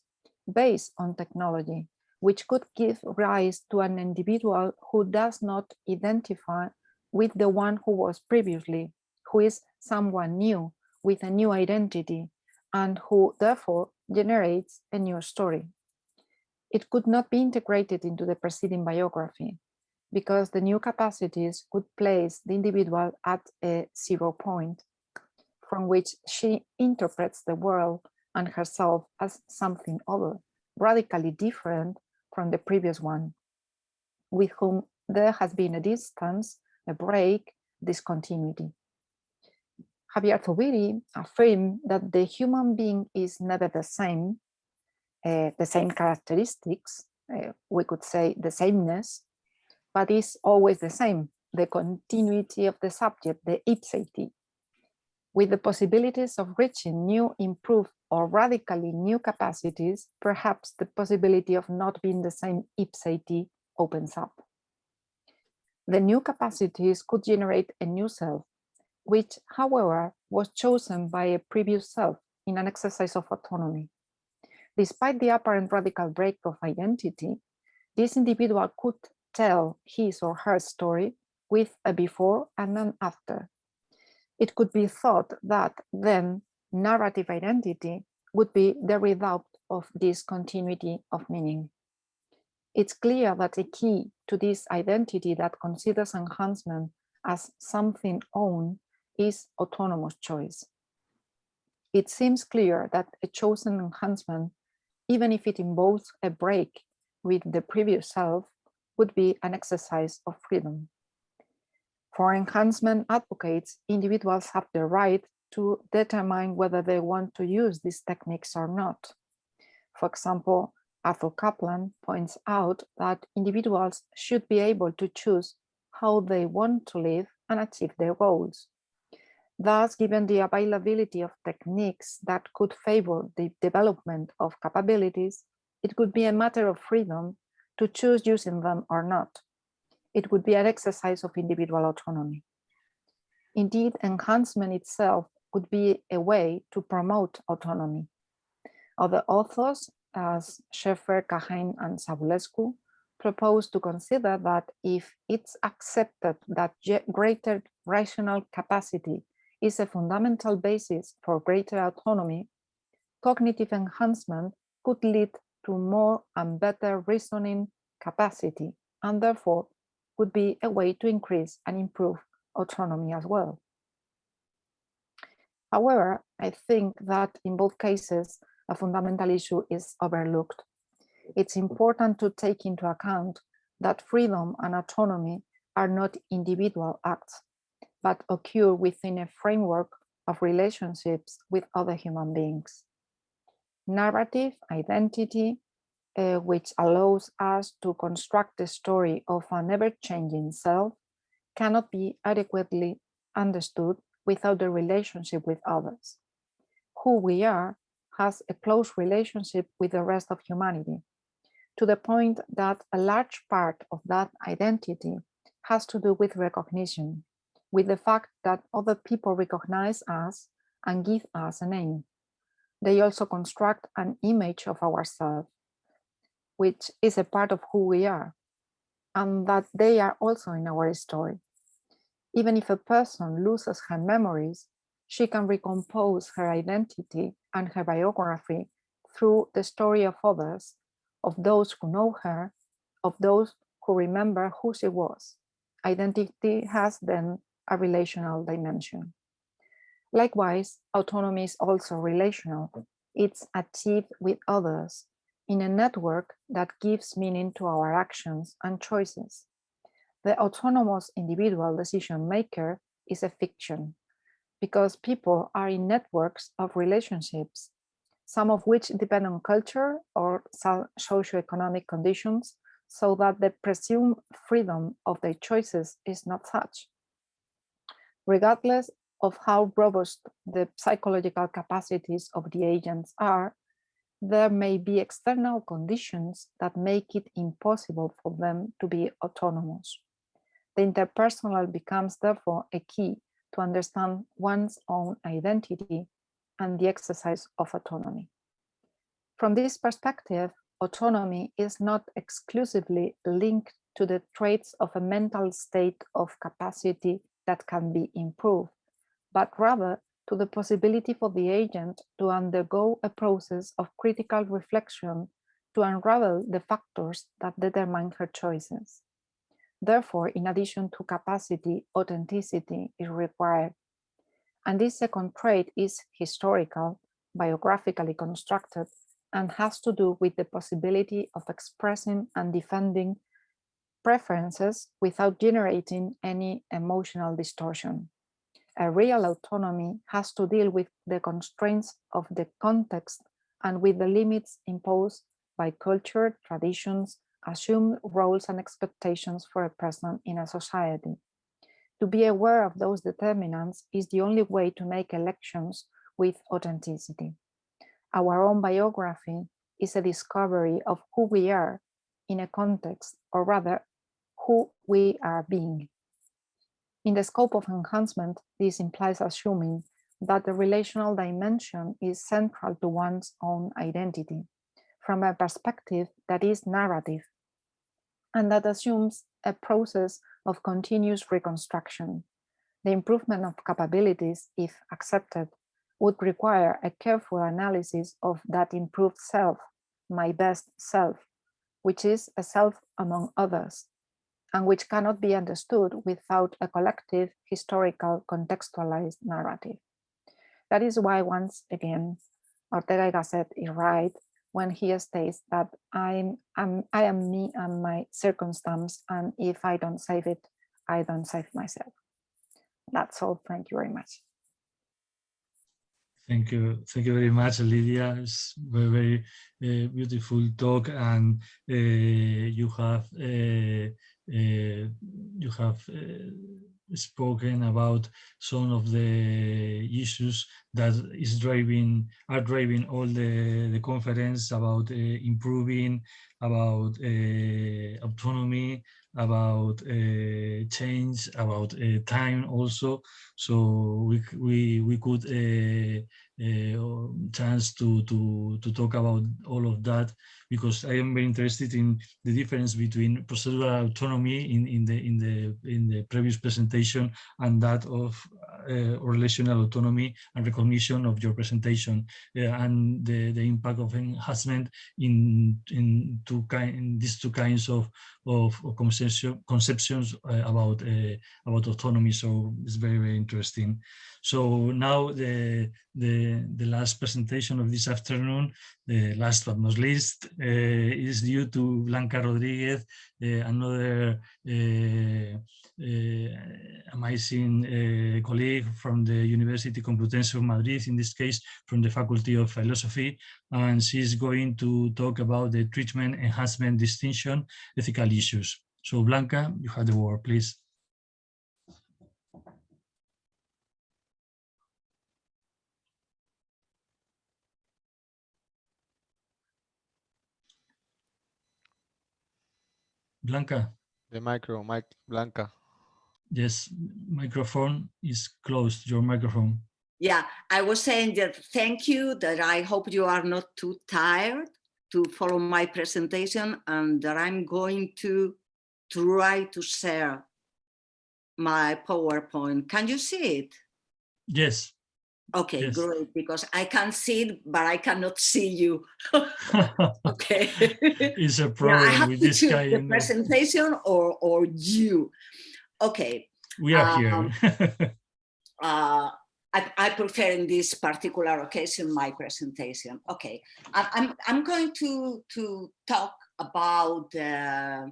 based on technology, which could give rise to an individual who does not identify with the one who was previously, who is someone new with a new identity, and who therefore generates a new story. It could not be integrated into the preceding biography, because the new capacities could place the individual at a 0 point, from which she interprets the world and herself as something other, radically different from the previous one, with whom there has been a distance, a break, discontinuity. Javier Zubiri affirmed that the human being is never the same characteristics, we could say the sameness, but is always the same, the continuity of the subject, the ipseity, with the possibilities of reaching new, improved, or radically new capacities. Perhaps the possibility of not being the same ipseity opens up. The new capacities could generate a new self, which, however, was chosen by a previous self in an exercise of autonomy. Despite the apparent radical break of identity, this individual could tell his or her story with a before and an after. It could be thought that then narrative identity would be the result of this continuity of meaning. It's clear that a key to this identity that considers enhancement as something own is autonomous choice. It seems clear that a chosen enhancement, even if it involves a break with the previous self, would be an exercise of freedom. For enhancement advocates, individuals have the right to determine whether they want to use these techniques or not. For example, Arthur Kaplan points out that individuals should be able to choose how they want to live and achieve their goals. Thus, given the availability of techniques that could favor the development of capabilities, it could be a matter of freedom to choose using them or not. It would be an exercise of individual autonomy. Indeed, enhancement itself could be a way to promote autonomy. Other authors, as Schaeffer, Kahane, and Savulescu, propose to consider that if it's accepted that greater rational capacity is a fundamental basis for greater autonomy, cognitive enhancement could lead to more and better reasoning capacity, and therefore would be a way to increase and improve autonomy as well. However, I think that in both cases, a fundamental issue is overlooked. It's important to take into account that freedom and autonomy are not individual acts, but occur within a framework of relationships with other human beings. Narrative identity, which allows us to construct the story of an ever-changing self, cannot be adequately understood without the relationship with others. Who we are has a close relationship with the rest of humanity, to the point that a large part of that identity has to do with recognition, with the fact that other people recognize us and give us a name. They also construct an image of ourselves, which is a part of who we are, and that they are also in our story. Even if a person loses her memories, she can recompose her identity and her biography through the story of others, of those who know her, of those who remember who she was. Identity has then a relational dimension. Likewise, autonomy is also relational. It's achieved with others in a network that gives meaning to our actions and choices. The autonomous individual decision maker is a fiction, because people are in networks of relationships, some of which depend on culture or socioeconomic conditions, so that the presumed freedom of their choices is not such. Regardless of how robust the psychological capacities of the agents are, there may be external conditions that make it impossible for them to be autonomous. The interpersonal becomes therefore a key to understand one's own identity and the exercise of autonomy. From this perspective, autonomy is not exclusively linked to the traits of a mental state of capacity that can be improved, but rather to the possibility for the agent to undergo a process of critical reflection to unravel the factors that determine her choices. Therefore, in addition to capacity, authenticity is required. And this second trait is historical, biographically constructed, and has to do with the possibility of expressing and defending preferences without generating any emotional distortion. A real autonomy has to deal with the constraints of the context and with the limits imposed by culture, traditions, assumed roles and expectations for a person in a society. To be aware of those determinants is the only way to make elections with authenticity. Our own biography is a discovery of who we are in a context, or rather, who we are being. In the scope of enhancement, this implies assuming that the relational dimension is central to one's own identity from a perspective that is narrative, and that assumes a process of continuous reconstruction. The improvement of capabilities, if accepted, would require a careful analysis of that improved self, my best self, which is a self among others, and which cannot be understood without a collective, historical, contextualized narrative. That is why, once again, Ortega y Gasset is right when he states that I am me and my circumstance, and if I don't save it, I don't save myself. That's all. Thank you very much. Thank you very much, Lydia. It's very, very beautiful talk, and you have spoken about some of the issues that are driving all the conference about improving, about autonomy, about change, about time also. So we could chance to talk about all of that, because I am very interested in the difference between procedural autonomy in the previous presentation and that of relational autonomy and recognition of your presentation, and the impact of enhancement in these two kinds of conceptions about autonomy. So it's very, very interesting. So now the last presentation of this afternoon, the last but not least, is due to Blanca Rodriguez, another amazing colleague from the University Complutense of Madrid, in this case from the Faculty of Philosophy, and she's going to talk about the treatment, enhancement, distinction, ethical issues. So Blanca, you have the word, please. Blanca. The mic, Blanca. Yes, microphone is closed, your microphone. Yeah, I was saying that thank you, that I hope you are not too tired to follow my presentation, and that I'm going to try to share my PowerPoint. Can you see it? Yes. Okay, yes. Great, because I can see it, but I cannot see you. Okay. It's a problem with this kind the presentation or you. Okay. We are here. I prefer in this particular occasion my presentation. Okay, I'm going to talk about a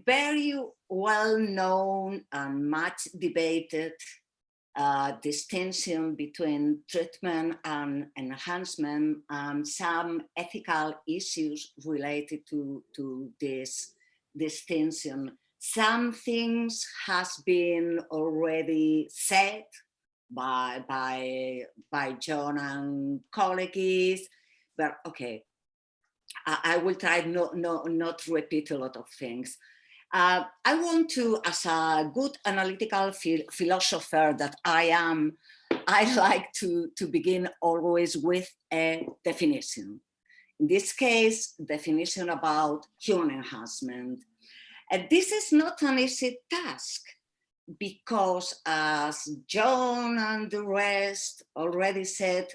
very well-known and much debated distinction between treatment and enhancement, and some ethical issues related to this distinction. Some things has been already said by John and colleagues, but okay, I will try not to repeat a lot of things. I want to, as a good analytical philosopher that I am, I like to begin always with a definition. In this case, definition about human enhancement. And this is not an easy task, because as John and the rest already said,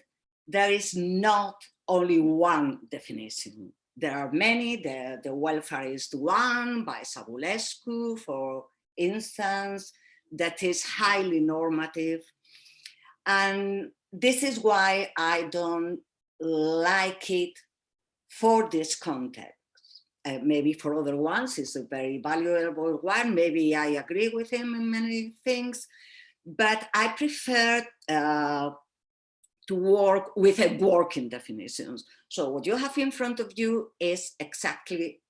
there is not only one definition. There are many. The welfarist one by Sabulescu, for instance, that is highly normative. And this is why I don't like it for this context. Maybe for other ones, it's a very valuable one. Maybe I agree with him in many things, but I prefer to work with a working definitions. So what you have in front of you is exactly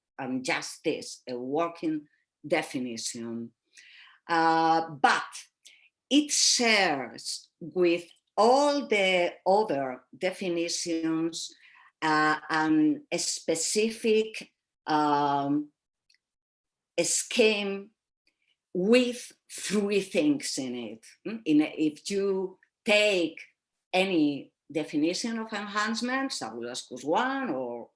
just this, a working definition. But it shares with all the other definitions and a specific scheme with 3 things in it. If you take any definition of enhancements, I will ask us one or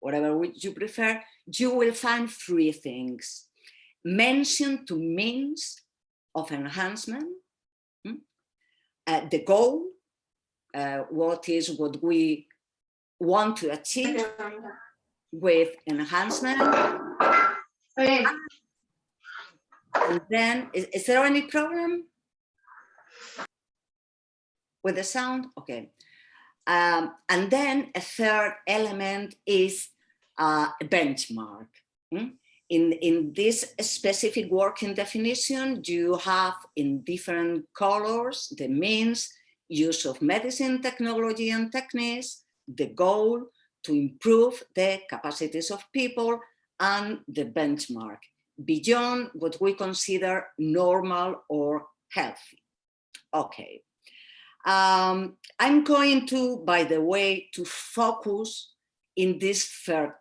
whatever which you prefer, you will find 3 things. Mention to means of enhancement, the goal, what we want to achieve with enhancement. And then, is there any problem with the sound? Okay. And then a third element is a benchmark. In this specific working definition, you have in different colors the means, use of medicine, technology and techniques, the goal to improve the capacities of people, and the benchmark beyond what we consider normal or healthy. Okay. I'm going to, by the way, to focus in this third.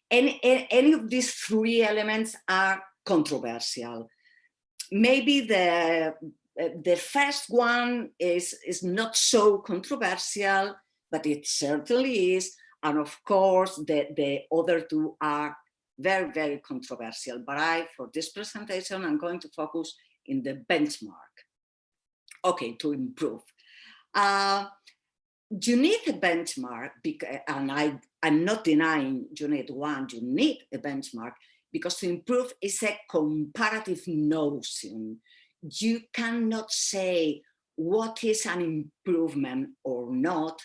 Any of these 3 elements are controversial. Maybe the first one is not so controversial, but it certainly is. And of course, the other 2 are very, very controversial. But for this presentation, I'm going to focus in the benchmark. Okay, to improve. You need a benchmark, and I'm not denying you need one, you need a benchmark, because to improve is a comparative notion. You cannot say what is an improvement or not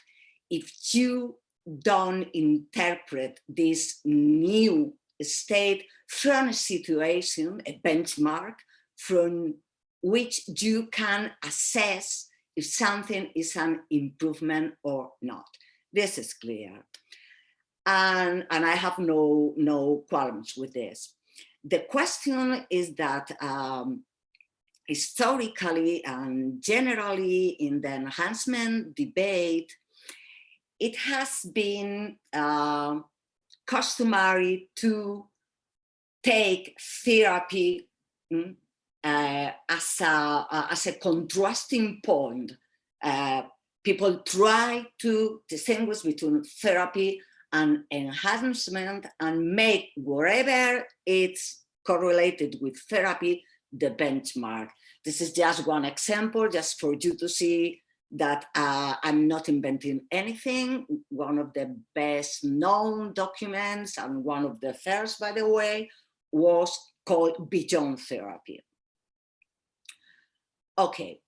if you don't interpret this new state from a situation, a benchmark, from which you can assess if something is an improvement or not. This is clear. And I have no qualms with this. The question is that historically and generally in the enhancement debate, it has been customary to take therapy as a contrasting point. People try to distinguish between therapy and enhancement and make wherever it's correlated with therapy the benchmark. This is just one example, just for you to see that I'm not inventing anything. One of the best known documents, and one of the first, by the way, was called Beyond Therapy. Okay,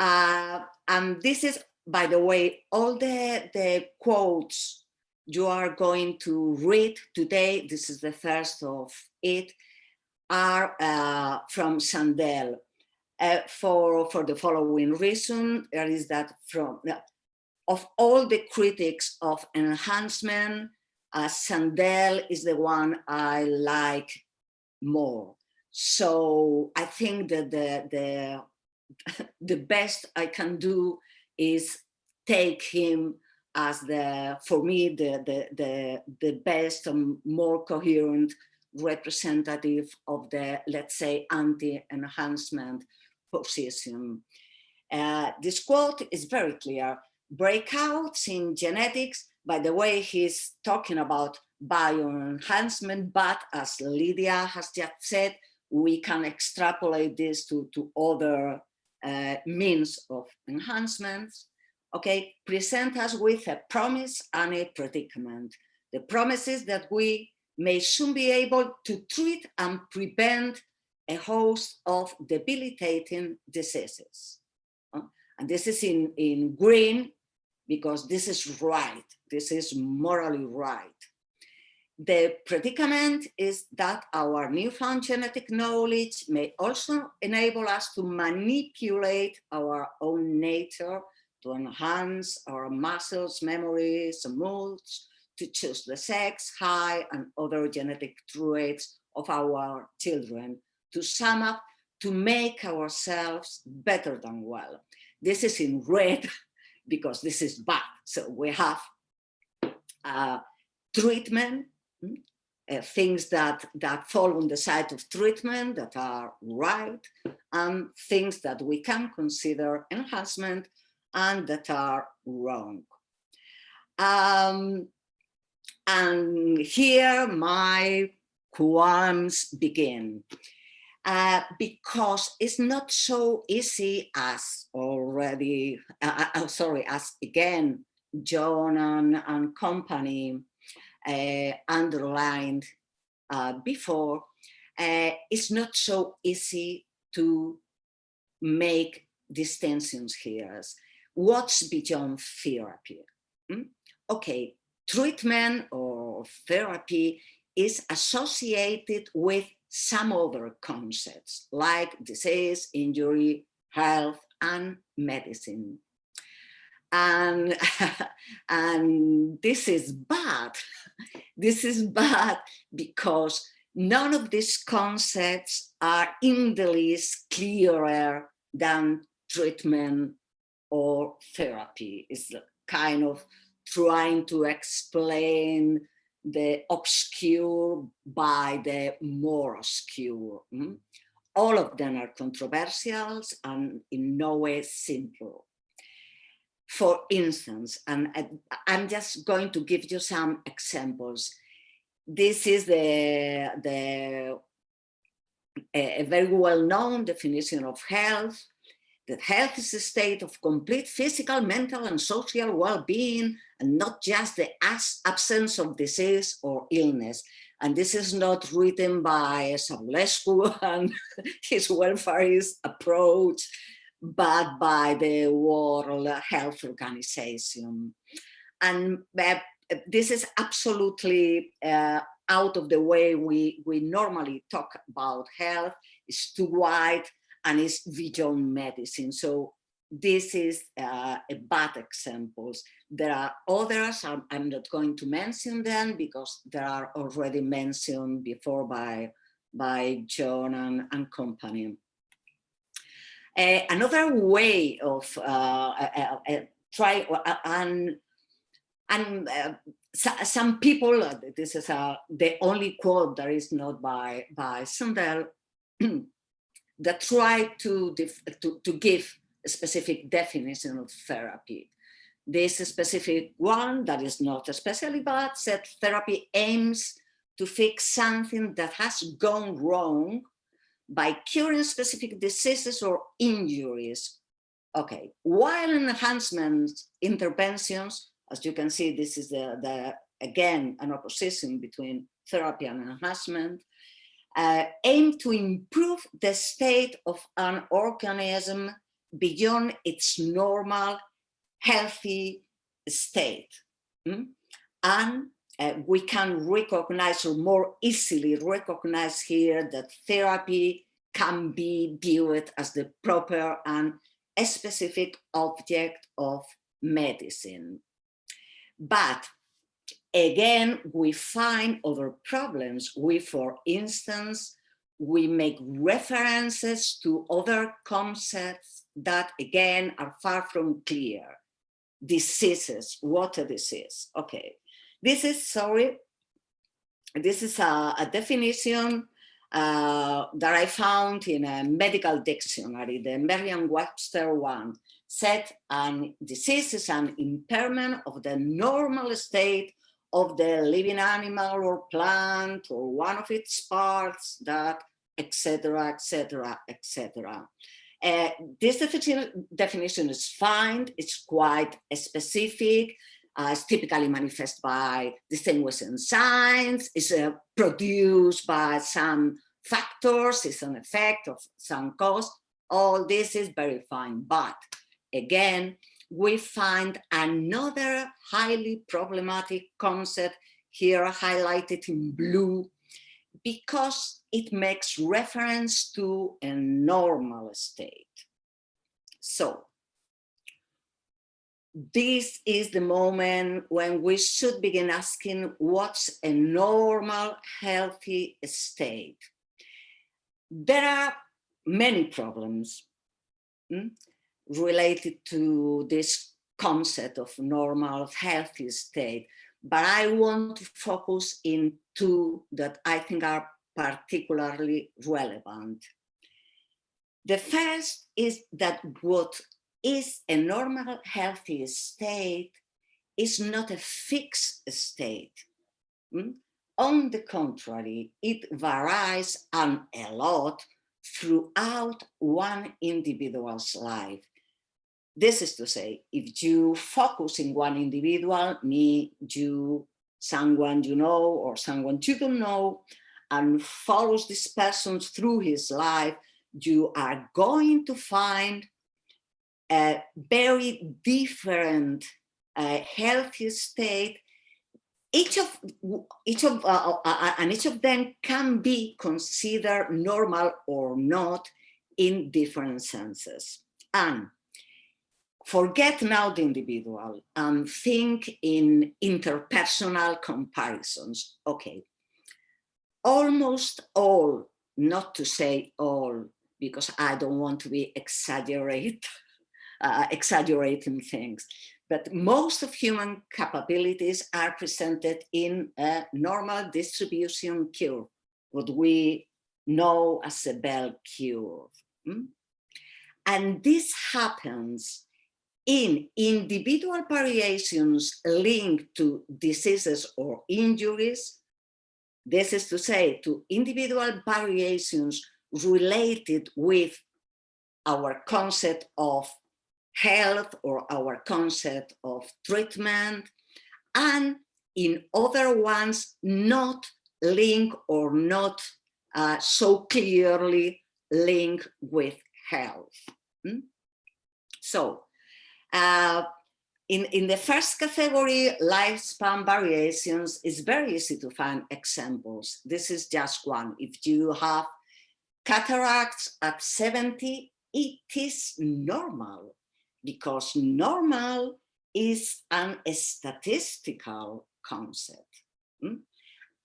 and this is, by the way, all the quotes you are going to read today, this is the first of it, are from Sandel. For the following reason, there is that of all the critics of enhancement, Sandel is the one I like more. So I think that the best I can do is take him as for me, the best and more coherent representative of the, let's say, anti-enhancement position. This quote is very clear. Breakouts in genetics, by the way, he's talking about bioenhancement, but as Lydia has just said, we can extrapolate this to other means of enhancements. Okay, present us with a promise and a predicament. The promise is that we may soon be able to treat and prevent a host of debilitating diseases. And this is in green, because this is right. This is morally right. The predicament is that our newfound genetic knowledge may also enable us to manipulate our own nature, to enhance our muscles, memories, moods, to choose the sex, height, and other genetic traits of our children, to sum up, to make ourselves better than well. This is in red because this is bad. So we have treatment, things that fall on the side of treatment that are right, and things that we can consider enhancement and that are wrong. And here my qualms begin. Because it's not so easy as already, as again, John and company underlined before, it's not so easy to make distinctions here. What's beyond therapy? Okay, treatment or therapy is associated with some other concepts like disease, injury, health, and medicine. And, and this is bad. This is bad because none of these concepts are in the least clearer than treatment or therapy. It's kind of trying to explain the obscure by the more obscure. All of them are controversial and in no way simple. For instance, and I'm just going to give you some examples. This is a very well-known definition of health. That health is a state of complete physical, mental, and social well-being, and not just the absence of disease or illness. And this is not written by Savulescu and his welfarist approach, but by the World Health Organization. And this is absolutely out of the way we normally talk about health. It's too wide and it's beyond medicine. So this is a bad example. There are others, I'm not going to mention them because they are already mentioned before by John and company. Another way of some people, this is the only quote that is not by Sandel, that try to give a specific definition of therapy. This specific one that is not especially bad said therapy aims to fix something that has gone wrong by curing specific diseases or injuries. Okay, while enhancement interventions, as you can see, this is again an opposition between therapy and enhancement, aim to improve the state of an organism beyond its normal healthy state. And we can recognize, or more easily recognize here, that therapy can be viewed as the proper and a specific object of medicine. But again, we find other problems. For instance, we make references to other concepts that again are far from clear. Diseases, what a disease, okay. This is a definition that I found in a medical dictionary, the Merriam-Webster one, said disease is an impairment of the normal state of the living animal or plant or one of its parts, that, etc., etc., etc. This definition is fine, it's quite specific, it's typically manifest by distinguishing signs, it's produced by some factors, it's an effect of some cause. All this is very fine, but again, we find another highly problematic concept here highlighted in blue, because it makes reference to a normal state. So this is the moment when we should begin asking, what's a normal, healthy state? There are many problems related to this concept of normal, healthy state. but I want to focus in two that I think are particularly relevant. The first is that what is a normal, healthy state is not a fixed state. On the contrary, it varies a lot throughout one individual's life. This is to say, if you focus in one individual, me, you, someone you know or someone you don't know, and follows this person through his life, you are going to find a very different healthy state. Each of them can be considered normal or not in different senses. And forget now the individual and think in interpersonal comparisons. Okay, almost all, not to say all, because I don't want to be exaggerating things, but most of human capabilities are presented in a normal distribution curve, what we know as a bell curve. And this happens in individual variations linked to diseases or injuries. This is to say, to individual variations related with our concept of health or our concept of treatment, and in other ones not linked or not so clearly linked with health. So in the first category, lifespan variations, it's very easy to find examples. This is just one. If you have cataracts at 70, it is normal, because normal is a statistical concept.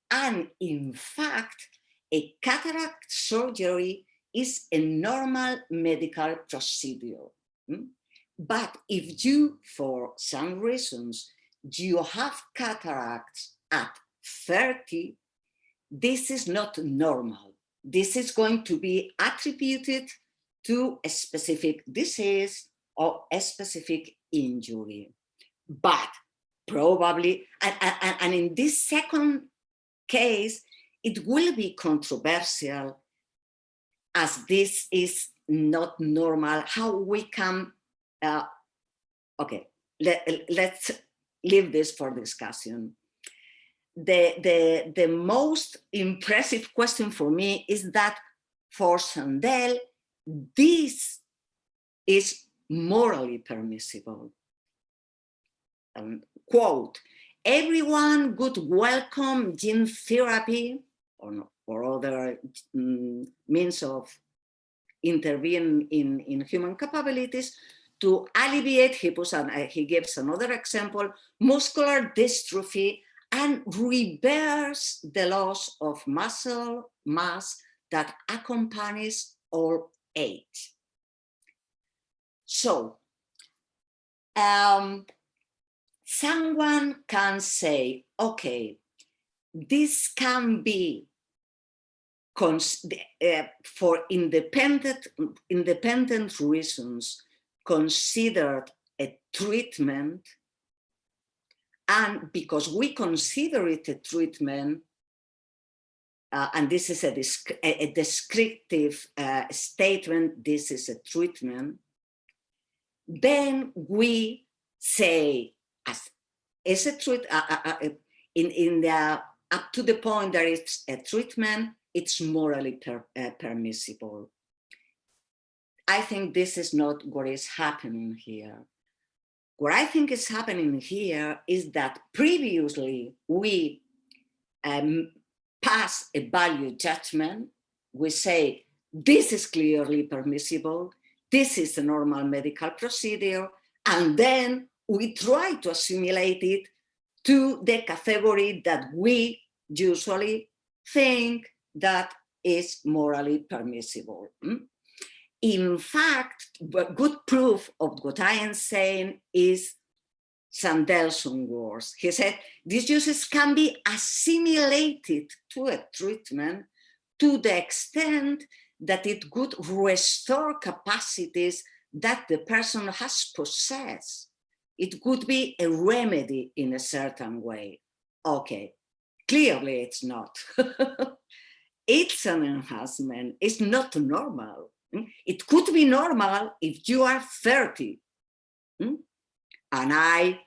And in fact, a cataract surgery is a normal medical procedure. But if you, for some reasons, you have cataracts at 30, this is not normal. This is going to be attributed to a specific disease or a specific injury. But probably, and in this second case, it will be controversial, as this is not normal, how we can, okay, let's leave this for discussion. The most impressive question for me is that for Sandel, this is morally permissible. Quote, everyone would welcome gene therapy or other means of intervening in human capabilities to alleviate, he gives another example, muscular dystrophy and reverse the loss of muscle mass that accompanies old age. So, someone can say, okay, this can be for independent reasons considered a treatment, and because we consider it a treatment, and this is a descriptive statement, this is a treatment, then we say, as is a treat, up to the point that it's a treatment, it's morally permissible. I think this is not what is happening here. What I think is happening here is that previously we pass a value judgment. We say, this is clearly permissible, this is a normal medical procedure, and then we try to assimilate it to the category that we usually think that is morally permissible. In fact, good proof of what I am saying is Sandelson words. He said, these uses can be assimilated to a treatment to the extent that it could restore capacities that the person has possessed. It could be a remedy in a certain way. Okay, clearly it's not. It's an enhancement. It's not normal. It could be normal if you are 30 and I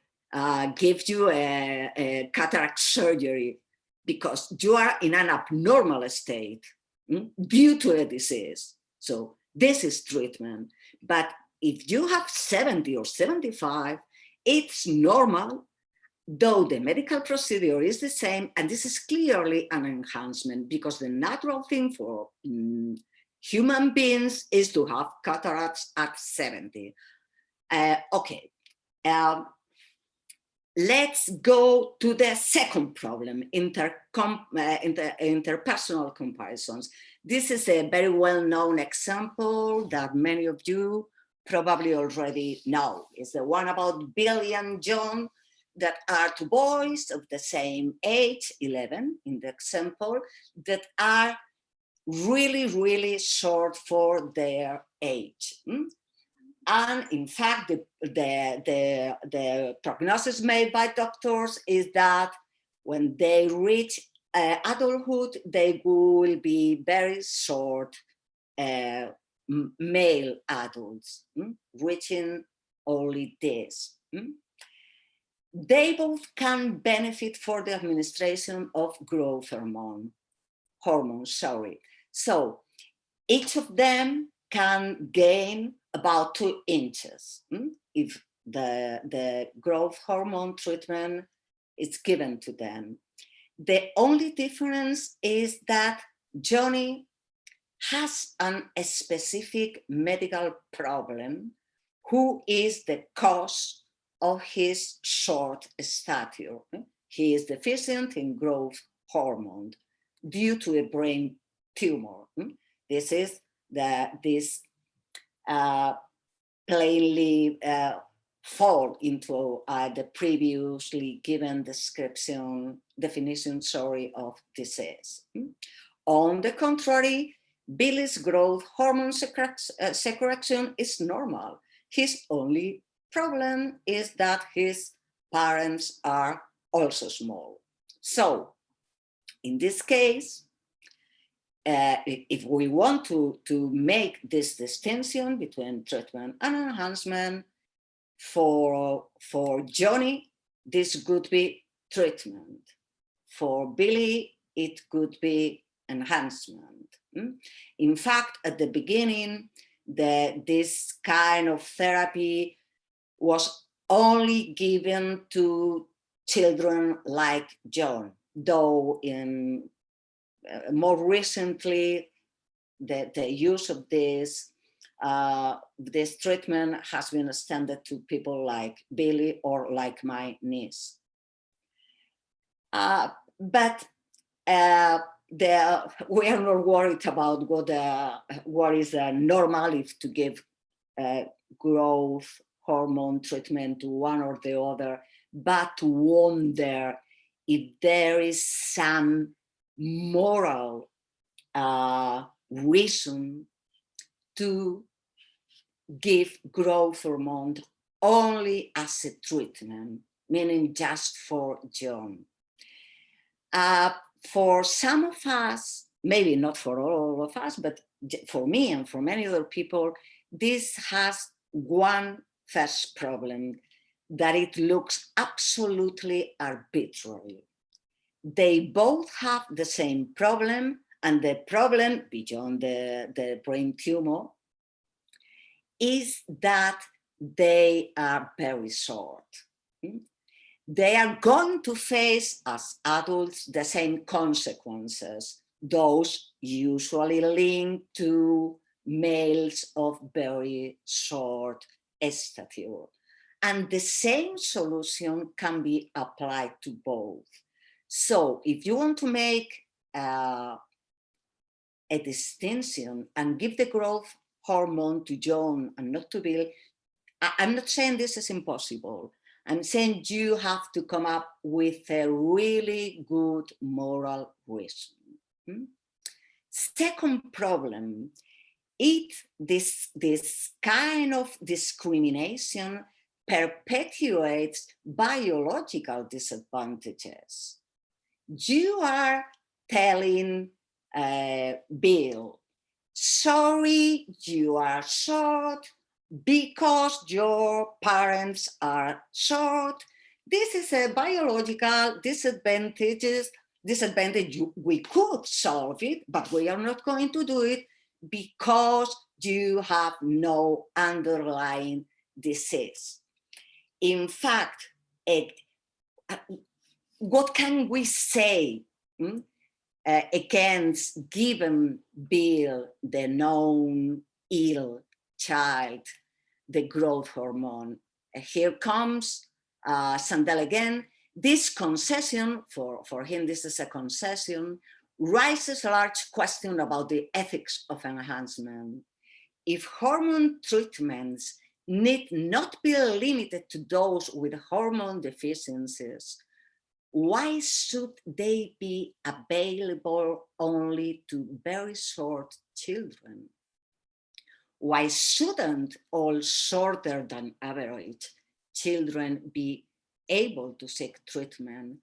give you a cataract surgery because you are in an abnormal state due to a disease. So this is treatment. But if you have 70 or 75, it's normal, though the medical procedure is the same, and this is clearly an enhancement because the natural thing for human beings is to have cataracts at 70. Okay, let's go to the second problem, interpersonal comparisons. This is a very well-known example that many of you probably already know. It's the one about Billy and John, that are two boys of the same age, 11 in the example, that are really, really short for their age. And in fact, the prognosis made by doctors is that when they reach adulthood, they will be very short male adults, reaching only this. They both can benefit for the administration of growth hormones. So each of them can gain about 2 inches if the growth hormone treatment is given to them. The only difference is that Johnny has a specific medical problem, who is the cause of his short stature. He is deficient in growth hormone due to a brain tumor. This is this plainly fall into the previously given definition of disease. On the contrary, Billy's growth hormone secretion is normal. His only problem is that his parents are also small. So in this case, if we want to make this distinction between treatment and enhancement, for Johnny, this could be treatment. For Billy, it could be enhancement. In fact, at the beginning, this kind of therapy was only given to children like John, though in more recently, the use of this treatment has been extended to people like Billy or like my niece. But we are not worried about what is normal if to give growth hormone treatment to one or the other, but to wonder if there is some moral reason to give growth hormone only as a treatment, meaning just for John. For some of us, maybe not for all of us, but for me and for many other people, this has one first problem, that it looks absolutely arbitrary. They both have the same problem, and the problem, beyond the brain tumor, is that they are very short. They are going to face, as adults, the same consequences, those usually linked to males of very short stature. And the same solution can be applied to both. So if you want to make a distinction and give the growth hormone to John and not to Bill, I'm not saying this is impossible. I'm saying you have to come up with a really good moral reason. Second problem, this kind of discrimination perpetuates biological disadvantages. You are telling Bill, sorry, you are short because your parents are short. This is a biological disadvantage. We could solve it, but we are not going to do it because you have no underlying disease. In fact, what can we say against giving Bill the known ill child the growth hormone? Here comes Sandel again. This concession, for him this is a concession, raises a large question about the ethics of enhancement. If hormone treatments need not be limited to those with hormone deficiencies, why should they be available only to very short children? Why shouldn't all shorter than average children be able to seek treatment?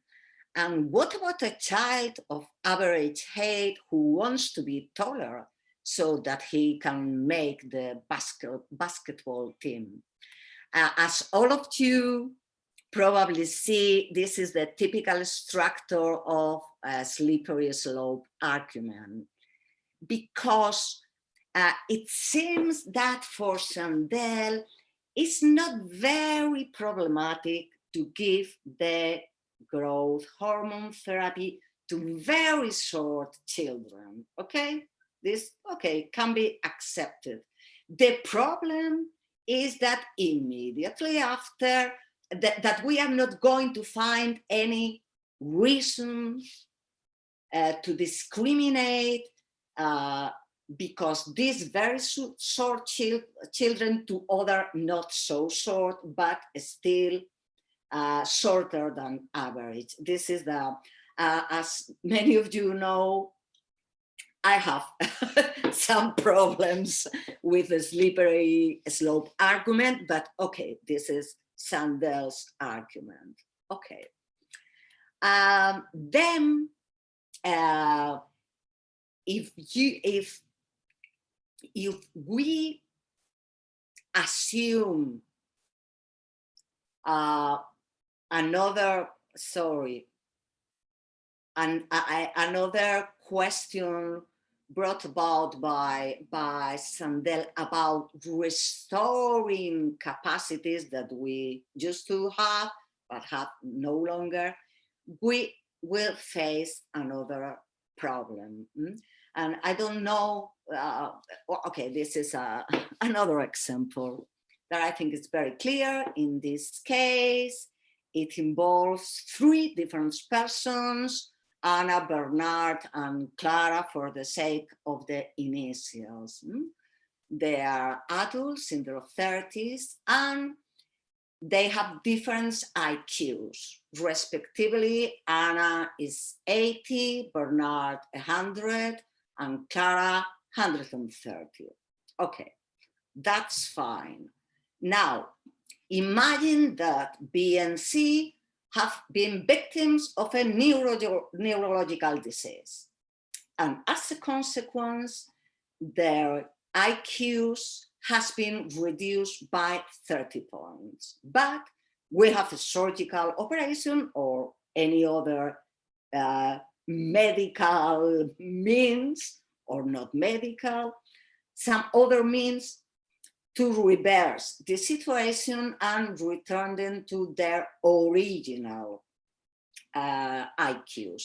And what about a child of average height who wants to be taller so that he can make the basketball team? As all of you probably see, this is the typical structure of a slippery slope argument, because it seems that for Sandel, it's not very problematic to give the growth hormone therapy to very short children, okay? This, okay, can be accepted. The problem is that immediately after, that we are not going to find any reason to discriminate because these very short children to other not so short, but still shorter than average. This is the, as many of you know, I have some problems with the slippery slope argument, but okay, this is Sandel's argument. Okay. Then, if we assume another question brought about by Sandel about restoring capacities that we used to have but have no longer, we will face another problem. And I don't know, okay, this is another example that I think is very clear. In this case, it involves 3 different persons, Anna, Bernard, and Clara, for the sake of the initials. They are adults in their 30s, and they have different IQs. Respectively, Anna is 80, Bernard 100, and Clara 130. Okay, that's fine. Now, imagine that B and C have been victims of a neurological disease. And as a consequence, their IQs has been reduced by 30 points. But we have a surgical operation or any other medical means, or not medical, some other means to reverse the situation and return them to their original IQs.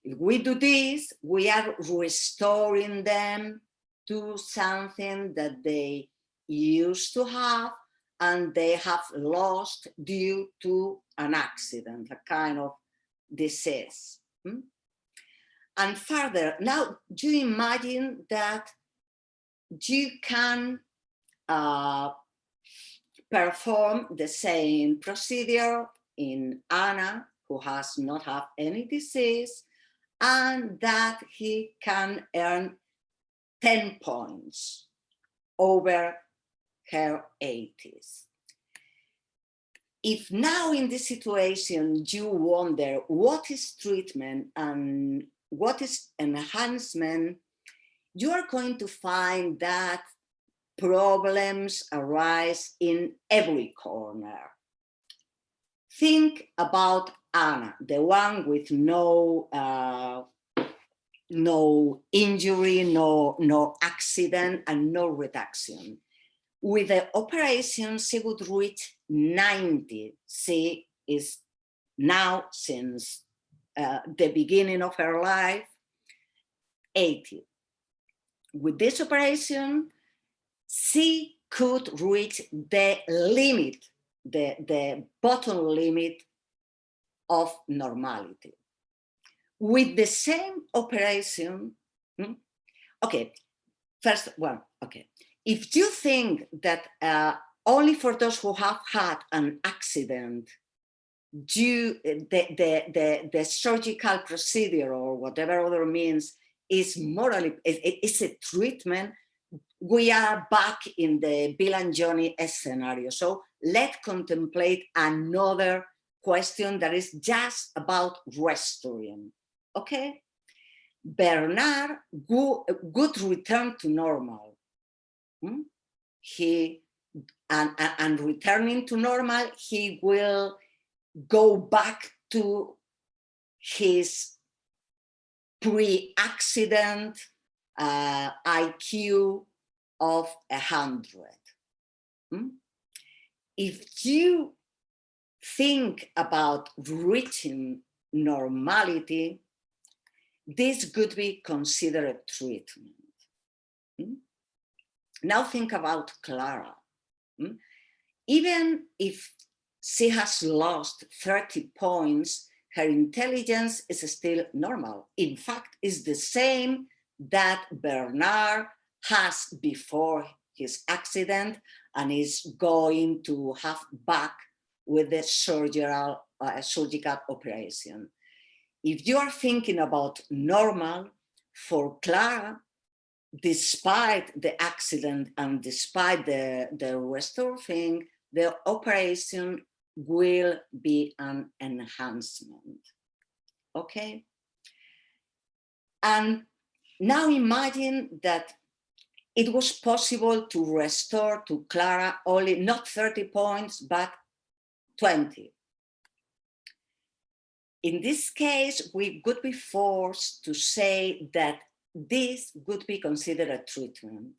If we do this, we are restoring them to something that they used to have and they have lost due to an accident, a kind of disease. And further, now you imagine that you can perform the same procedure in Anna, who has not had any disease, and that he can earn 10 points over her 80s. If now in this situation you wonder what is treatment and what is enhancement, you are going to find that problems arise in every corner. Think about Anna, the one with no injury, no accident, and no reduction. With the operation, she would reach 90. She is now, since the beginning of her life, 80. With this operation, she could reach the limit, the bottom limit of normality. With the same operation, okay, first one, okay. If you think that only for those who have had an accident, the surgical procedure or whatever other means is morally, it's a treatment, we are back in the Bill and Johnny scenario. So let's contemplate another question that is just about restoring, okay? Bernard would return to normal. And returning to normal, he will go back to his pre-accident IQ of 100. If you think about reaching normality, this could be considered a treatment. Now think about Clara. Even if she has lost 30 points, her intelligence is still normal. In fact, it's the same that Bernard has before his accident and is going to have back with the surgical operation. If you are thinking about normal, for Clara, despite the accident and despite the restore thing, the operation will be an enhancement, okay? And now imagine that it was possible to restore to Clara only not 30 points, but 20. In this case, we could be forced to say that this would be considered a treatment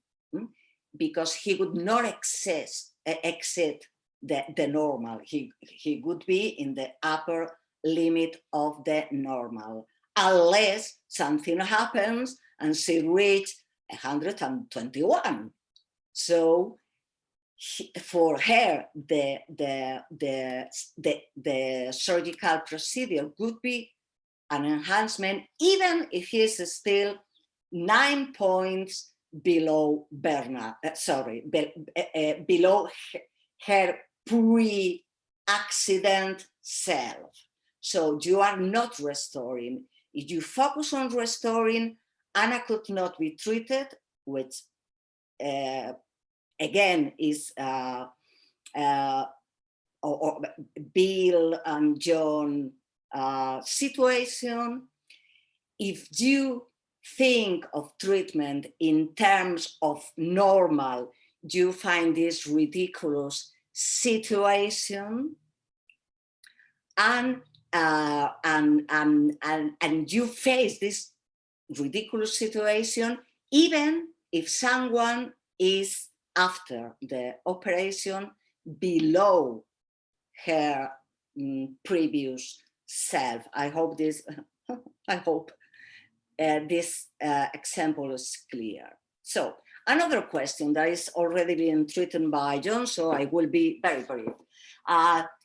because he would not exceed the normal. He would be in the upper limit of the normal, unless something happens and she reached 121. So for her, the surgical procedure would be an enhancement, even if he is still 9 points below Bernard, below her pre-accident self. So you are not restoring. If you focus on restoring, Anna could not be treated, which again is or Bill and John situation. If you think of treatment in terms of normal, you find this ridiculous situation, and you face this ridiculous situation even if someone is after the operation below her previous self. I hope this this example is clear. So another question that is already being treated by John, so I will be very brief.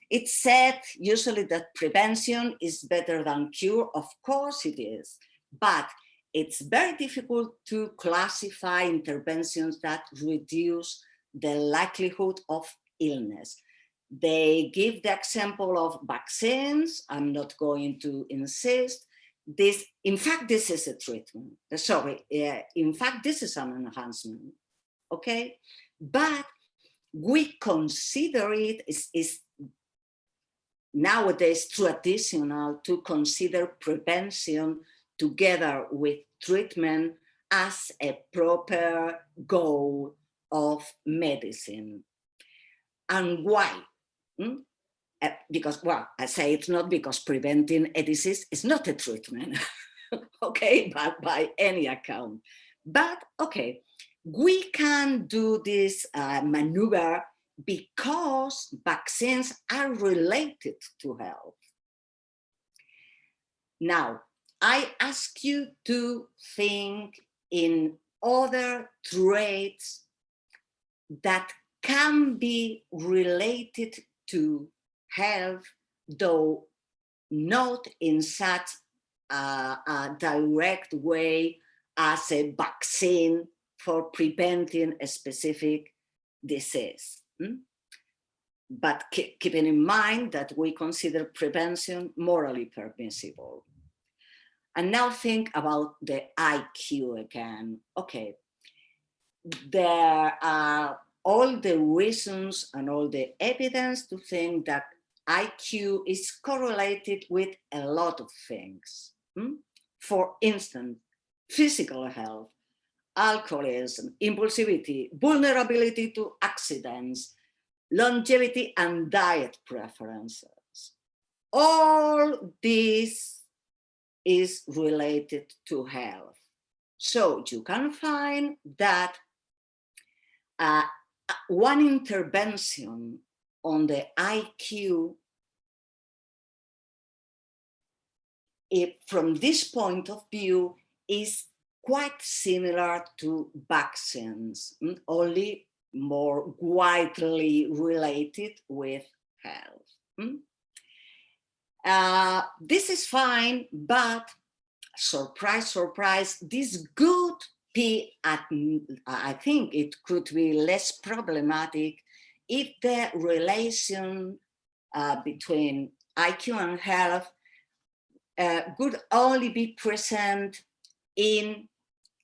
It's said usually that prevention is better than cure. Of course it is, but it's very difficult to classify interventions that reduce the likelihood of illness. They give the example of vaccines. I'm not going to insist. This, in fact, this is a treatment. Sorry, in fact, this is an enhancement, okay? But we consider it is nowadays traditional to consider prevention together with treatment as a proper goal of medicine. And why? Because, well, I say it's not because preventing a disease is not a treatment, okay, but by any account. But, okay, we can do this maneuver because vaccines are related to health. Now, I ask you to think in other traits that can be related to health, though not in such a direct way as a vaccine for preventing a specific disease. But keeping in mind that we consider prevention morally permissible. And now think about the IQ again. Okay, there are all the reasons and all the evidence to think that IQ is correlated with a lot of things. For instance, physical health, alcoholism, impulsivity, vulnerability to accidents, longevity, and diet preferences. All this is related to health. So you can find that one intervention on the IQ, from this point of view, is quite similar to vaccines, only more widely related with health. This is fine, but surprise, surprise, this could be, I think it could be less problematic if the relation between IQ and health could only be present in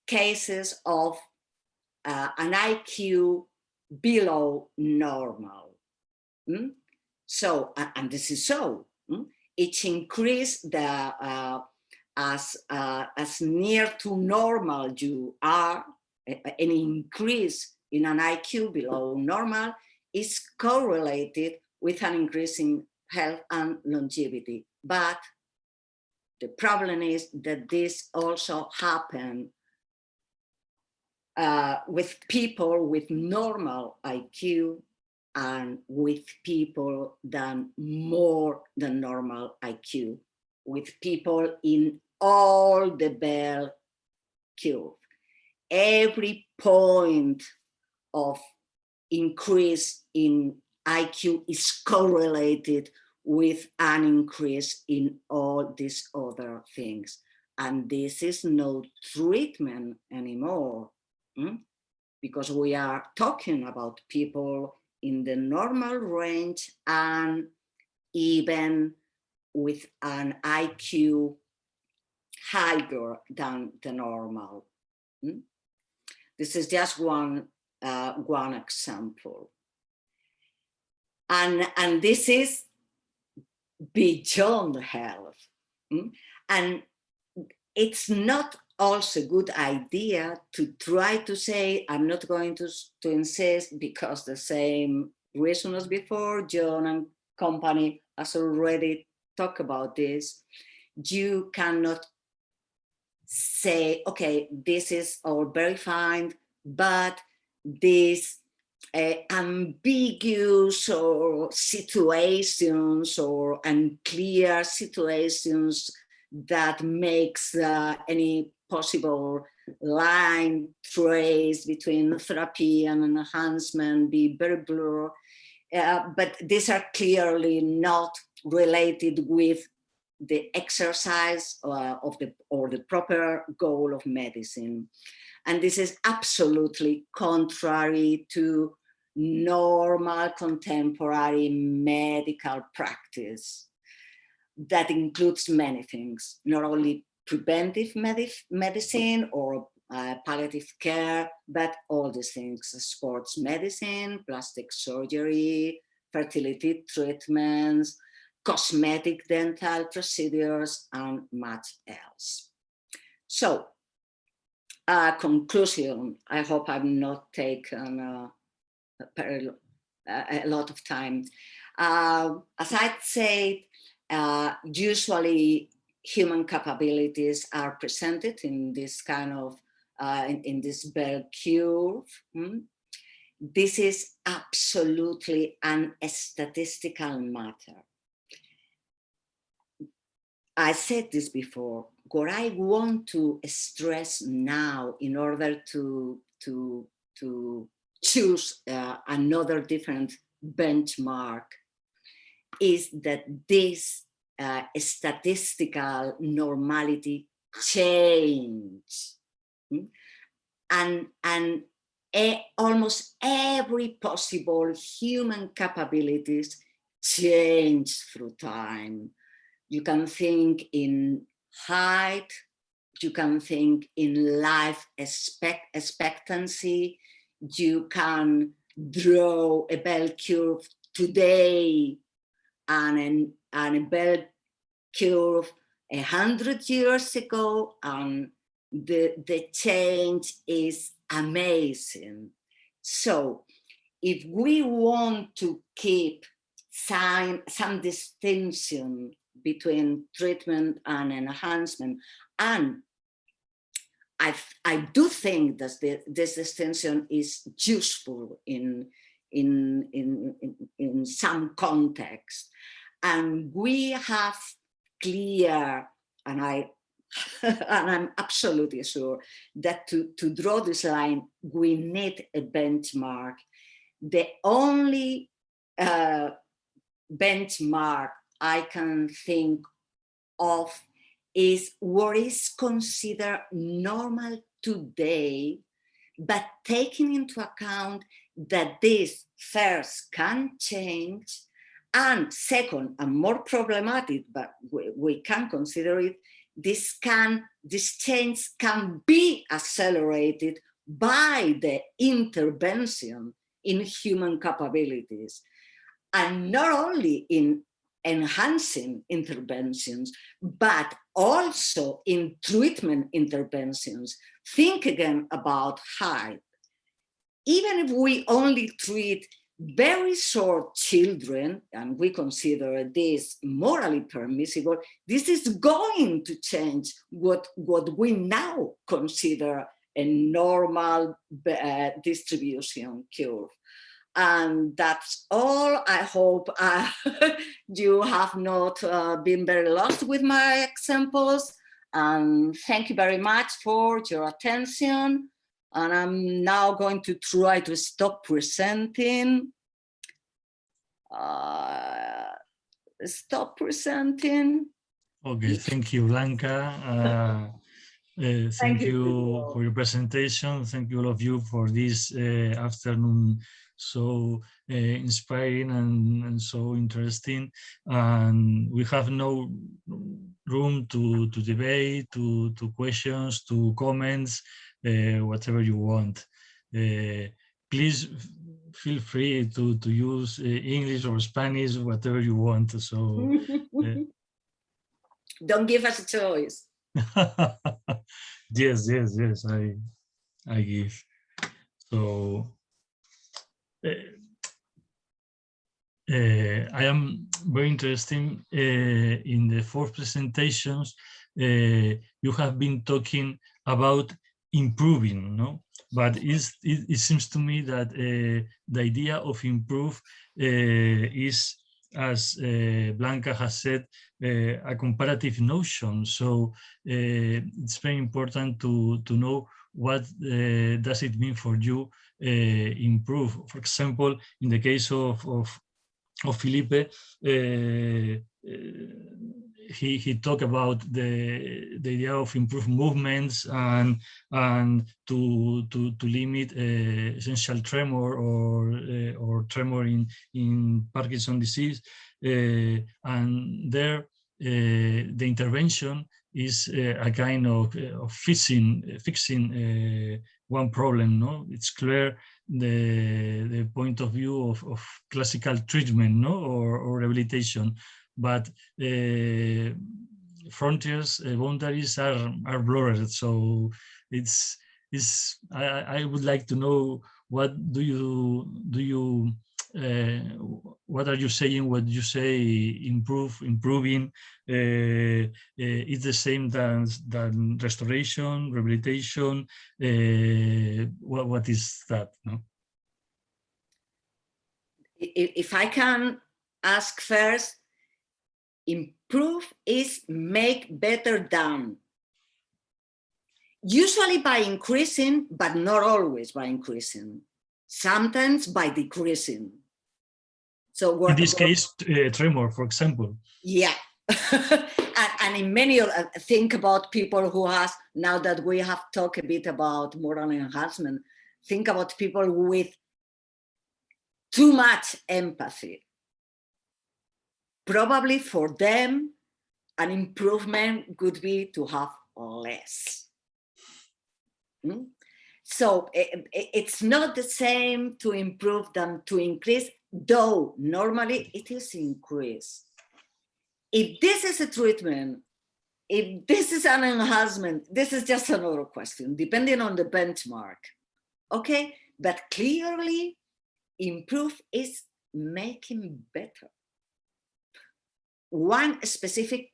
cases of an IQ below normal. So, and this is so, each increase as near to normal you are, an increase in an IQ below normal is correlated with an increase in health and longevity. But the problem is that this also happens with people with normal IQ and with people than more than normal IQ, with people in all the bell curve. Every point of increase in IQ is correlated with an increase in all these other things. And this is no treatment anymore, because we are talking about people in the normal range and even with an IQ higher than the normal. This is just one example. And this is beyond health. And it's not also a good idea to try to say, I'm not going to insist because the same reason as before, John and company has already talked about this. You cannot say, okay, this is all very fine, but these ambiguous or situations or unclear situations that makes any possible line trace between therapy and enhancement be very blurred. But these are clearly not related with the exercise or the proper goal of medicine. And this is absolutely contrary to normal contemporary medical practice that includes many things, not only preventive medicine or palliative care, but all these things: sports medicine, plastic surgery, fertility treatments, cosmetic dental procedures, and much else. So, conclusion, I hope I've not taken a lot of time. As I said, usually human capabilities are presented in this kind of, in this bell curve. This is absolutely a statistical matter. I said this before. What I want to stress now, in order to choose another different benchmark, is that this statistical normality change, and almost every possible human capabilities change through time. You can think in height, you can think in life expectancy, you can draw a bell curve today and a bell curve 100 years ago, and the change is amazing. So if we want to keep some distinction between treatment and enhancement, and I do think that this distinction is useful in some context, and we have clear, and I'm absolutely sure that to draw this line, we need a benchmark. The only benchmark I can think of is what is considered normal today, but taking into account that this first can change, and second, and more problematic, but we can consider it, this change can be accelerated by the intervention in human capabilities, and not only in enhancing interventions, but also in treatment interventions. Think again about height. Even if we only treat very short children, and we consider this morally permissible, this is going to change what we now consider a normal distribution curve. And that's all. I hope you have not been very lost with my examples. And thank you very much for your attention. And I'm now going to try to stop presenting. Stop presenting. Okay, thank you, Blanca. Thank you for your presentation. Thank you all of you for this afternoon, so inspiring and so interesting. And we have no room to debate, to questions, to comments, whatever you want. Please feel free to use English or Spanish, whatever you want. So don't give us a choice. yes, I give. So I am very interested in the 4 presentations. You have been talking about improving, no? But it seems to me that the idea of improve is, as Blanca has said, a comparative notion. So it's very important to know what does it mean for you improve. For example, in the case of Felipe, he talked about the idea of improved movements and to limit essential tremor or tremor in Parkinson's disease, and there the intervention is a kind of fixing one problem. No, it's clear the point of view of classical treatment, no, or rehabilitation, but frontiers, boundaries are blurred. So I would like to know, what do you what are you saying? What you say improving is the same than restoration, rehabilitation? What is that? No? If I can ask first, improve is make better done. Usually by increasing, but not always by increasing. Sometimes by decreasing. So in this case, tremor, for example. Yeah. and in many, think about people who has, now that we have talked a bit about moral enhancement, think about people with too much empathy. Probably for them, an improvement could be to have less. So it's not the same to improve than to increase, though normally it is increase. If this is a treatment, if this is an enhancement, this is just another question, depending on the benchmark. Okay, but clearly improve is making better. One specific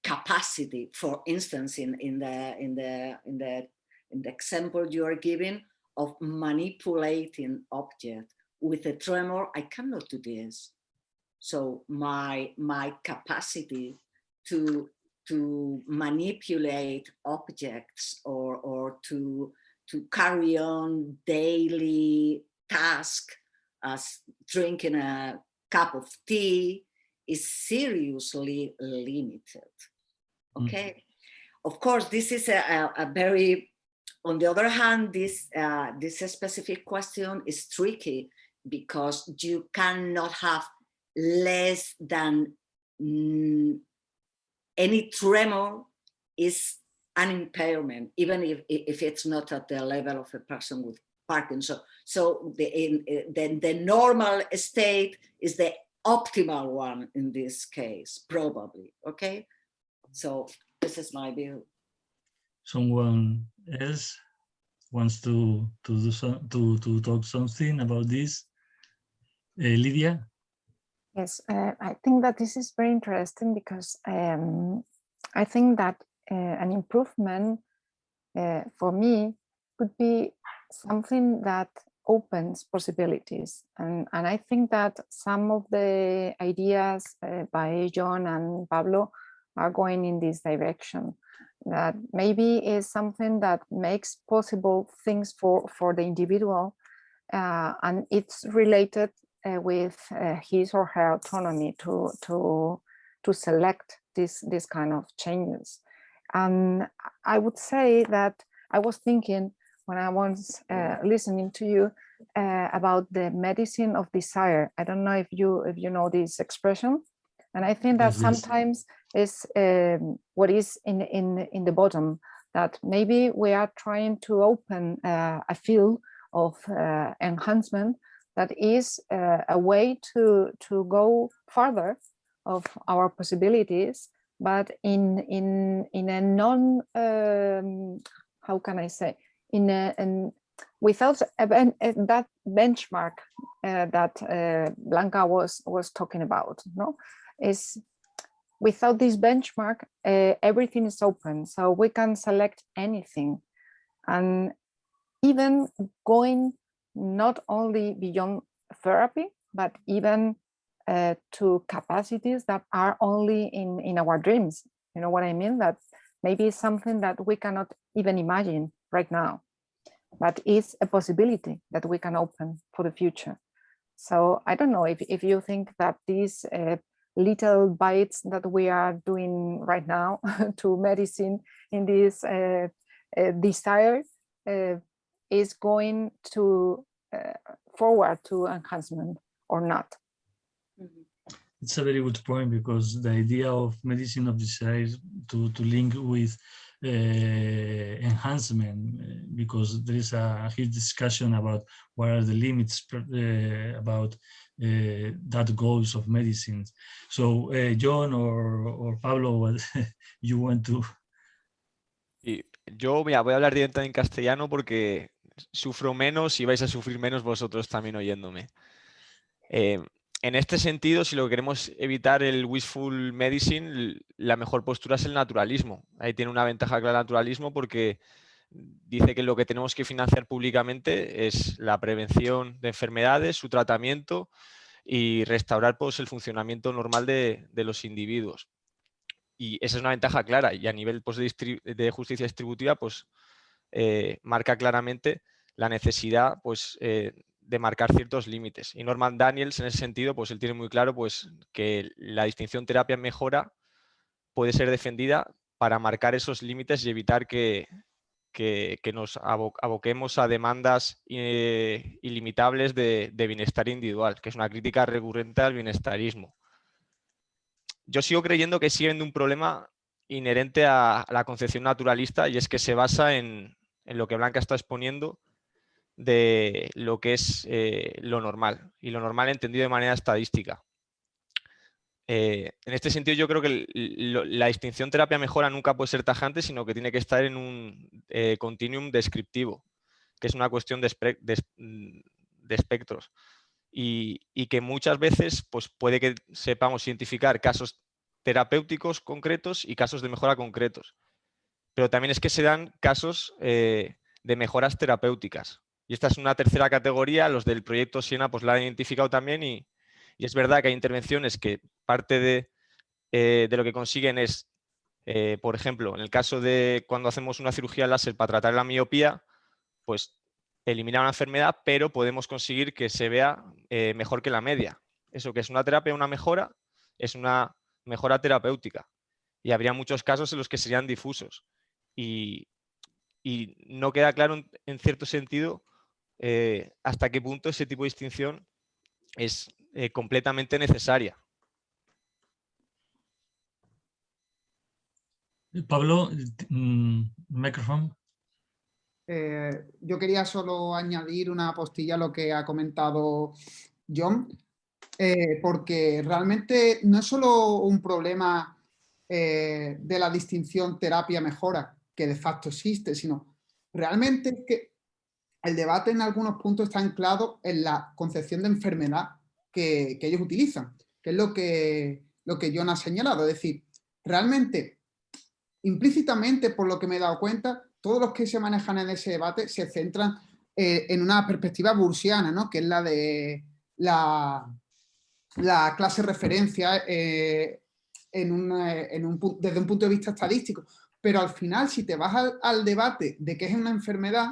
capacity, for instance, in the example you are giving of manipulating object with a tremor, I cannot do this. So my capacity to manipulate objects or to carry on daily task as drinking a cup of tea is seriously limited. Okay. Of course, this is a very, on the other hand, this specific question is tricky because you cannot have less than any tremor is an impairment, even if it's not at the level of a person with Parkinson. So the normal state is the optimal one in this case, probably. Okay, so this is my view. Someone else wants to do to talk something about this? Lydia? Yes, I think that this is very interesting because I think that an improvement for me could be something that opens possibilities. And I think that some of the ideas by John and Pablo are going in this direction. That maybe is something that makes possible things for the individual, and it's related with his or her autonomy to select this kind of changes. And I would say that I was thinking when I was listening to you about the medicine of desire. I don't know if you know this expression, and I think that sometimes is what is in the bottom, that maybe we are trying to open a field of enhancement that is a way to go further of our possibilities, but in a non how can I say, without that benchmark that Blanca was talking about. No, is without this benchmark, everything is open, so we can select anything, and even going not only beyond therapy, but even to capacities that are only in our dreams. You know what I mean? That maybe it's something that we cannot even imagine right now, but it's a possibility that we can open for the future. So I don't know if you think that this little bites that we are doing right now to medicine in this desire is going to forward to enhancement or not. It's a very good point, because the idea of medicine of desire to link with enhancement, because there is a huge discussion about what are the limits about that goals of medicines. So John or Pablo, what you want to? Y yo, mira, voy a hablar directamente en castellano porque sufro menos y vais a sufrir menos vosotros también oyéndome. En este sentido, si lo que queremos evitar el wishful medicine, la mejor postura es el naturalismo. Ahí tiene una ventaja clara el naturalismo porque dice que lo que tenemos que financiar públicamente es la prevención de enfermedades, su tratamiento y restaurar pues, el funcionamiento normal de los individuos. Y esa es una ventaja clara, y a nivel pues, de justicia distributiva pues, marca claramente la necesidad pues, de marcar ciertos límites. Y Norman Daniels, en ese sentido, pues él tiene muy claro pues, que la distinción terapia-mejora puede ser defendida para marcar esos límites y evitar que nos aboquemos a demandas ilimitables de bienestar individual, que es una crítica recurrente al bienestarismo. Yo sigo creyendo que sigue habiendo un problema inherente a la concepción naturalista, y es que se basa en lo que Blanca está exponiendo de lo que es lo normal, y lo normal entendido de manera estadística. En este sentido, yo creo que la distinción terapia-mejora nunca puede ser tajante, sino que tiene que estar en un continuum descriptivo, que es una cuestión de espectros. Y que muchas veces pues, puede que sepamos identificar casos terapéuticos concretos y casos de mejora concretos. Pero también es que se dan casos de mejoras terapéuticas. Y esta es una tercera categoría, los del proyecto Siena pues la han identificado también, y es verdad que hay intervenciones que parte de lo que consiguen es, por ejemplo, en el caso de cuando hacemos una cirugía láser para tratar la miopía, pues eliminar una enfermedad, pero podemos conseguir que se vea mejor que la media. Eso que es una terapia, una mejora, es una mejora terapéutica. Y habría muchos casos en los que serían difusos. Y no queda claro, en cierto sentido, hasta qué punto ese tipo de distinción es completamente necesaria. Pablo, micrófono. Yo quería solo añadir una postilla a lo que ha comentado John, porque realmente no es solo un problema de la distinción terapia-mejora, que de facto existe, sino realmente es que el debate en algunos puntos está anclado en la concepción de enfermedad que ellos utilizan, que es lo que John ha señalado. Es decir, realmente, implícitamente, por lo que me he dado cuenta, todos los que se manejan en ese debate se centran en una perspectiva bursiana, ¿no? Que es la de la clase referencia desde un punto de vista estadístico. Pero al final, si te vas al debate de qué es una enfermedad,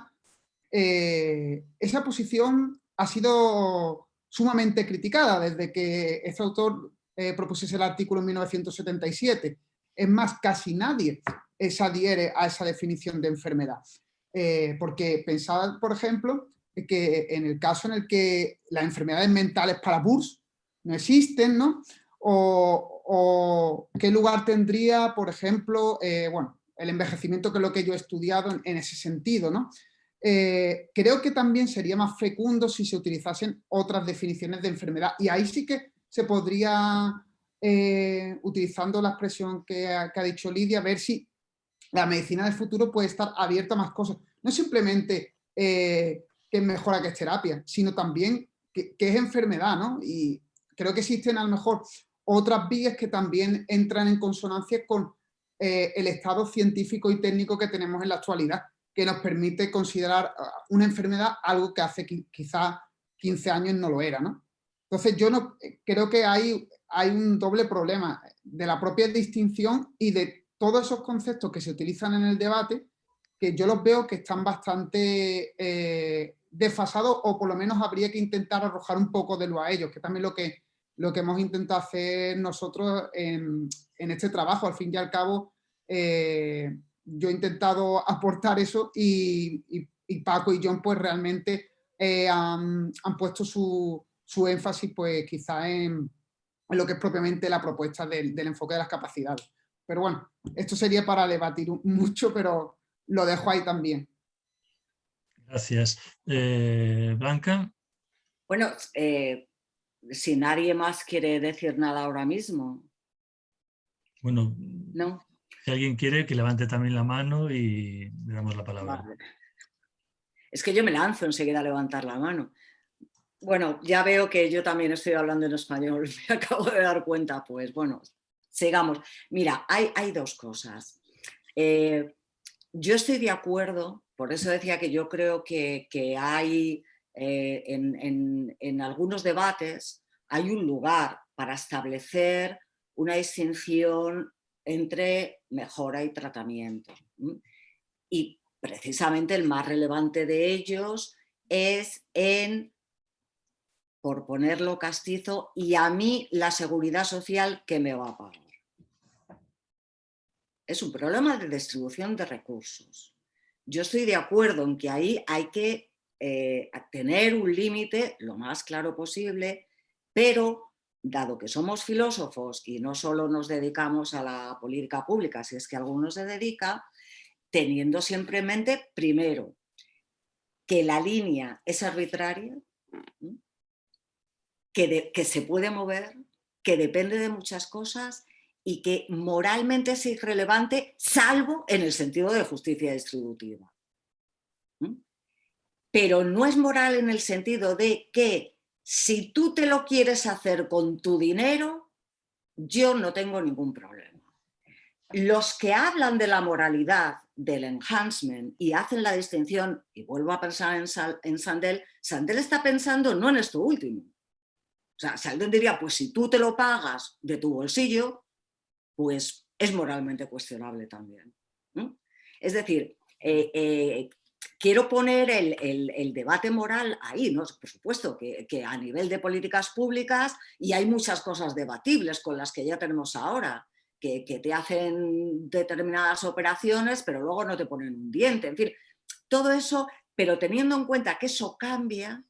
esa posición ha sido sumamente criticada desde que este autor propusiese el artículo en 1977. Es más, casi nadie se adhiere a esa definición de enfermedad. Porque pensaba, por ejemplo, que en el caso en el que las enfermedades mentales para Burs no existen, ¿no? O qué lugar tendría, por ejemplo, bueno, el envejecimiento, que es lo que yo he estudiado en ese sentido, ¿no? Creo que también sería más fecundo si se utilizasen otras definiciones de enfermedad, y ahí sí que se podría, utilizando la expresión que ha dicho Lidia, ver si la medicina del futuro puede estar abierta a más cosas. No simplemente que es mejora, que es terapia, sino también que es enfermedad, ¿no? Y creo que existen a lo mejor otras vías que también entran en consonancia con el estado científico y técnico que tenemos en la actualidad, que nos permite considerar una enfermedad algo que hace quizás 15 años no lo era, ¿no? Entonces yo no, creo que hay un doble problema de la propia distinción y de todos esos conceptos que se utilizan en el debate, que yo los veo que están bastante desfasados, o por lo menos habría que intentar arrojar un poco de luz a ellos, que también lo que lo que hemos intentado hacer nosotros en este trabajo. Al fin y al cabo, yo he intentado aportar eso y Paco y John pues realmente han puesto su énfasis pues quizá en lo que es propiamente la propuesta del enfoque de las capacidades. Pero bueno, esto sería para debatir mucho, pero lo dejo ahí también. Gracias. Blanca. Bueno, si nadie más quiere decir nada ahora mismo. Bueno, ¿no? Si alguien quiere, que levante también la mano y le damos la palabra. Vale. Es que yo me lanzo enseguida a levantar la mano. Bueno, ya veo que yo también estoy hablando en español, me acabo de dar cuenta, pues bueno, sigamos. Mira, hay dos cosas. Yo estoy de acuerdo, por eso decía que yo creo que hay en algunos debates hay un lugar para establecer una distinción entre mejora y tratamiento. Y precisamente el más relevante de ellos es en, por ponerlo castizo, y a mí la seguridad social que me va a pagar. Es un problema de distribución de recursos. Yo estoy de acuerdo en que ahí hay que tener un límite lo más claro posible, pero dado que somos filósofos y no solo nos dedicamos a la política pública, si es que alguno se dedica, teniendo siempre en mente, primero, que la línea es arbitraria, que se puede mover, que depende de muchas cosas y que moralmente es irrelevante, salvo en el sentido de justicia distributiva. Pero no es moral en el sentido de que si tú te lo quieres hacer con tu dinero, yo no tengo ningún problema. Los que hablan de la moralidad, del enhancement y hacen la distinción, y vuelvo a pensar en Sandel, Sandel está pensando no en esto último. O sea, Sandel diría, pues si tú te lo pagas de tu bolsillo, pues es moralmente cuestionable también. Es decir, quiero poner el debate moral ahí, ¿no? Por supuesto que a nivel de políticas públicas, y hay muchas cosas debatibles con las que ya tenemos ahora, que te hacen determinadas operaciones, pero luego no te ponen un diente, en fin, todo eso, pero teniendo en cuenta que eso cambia,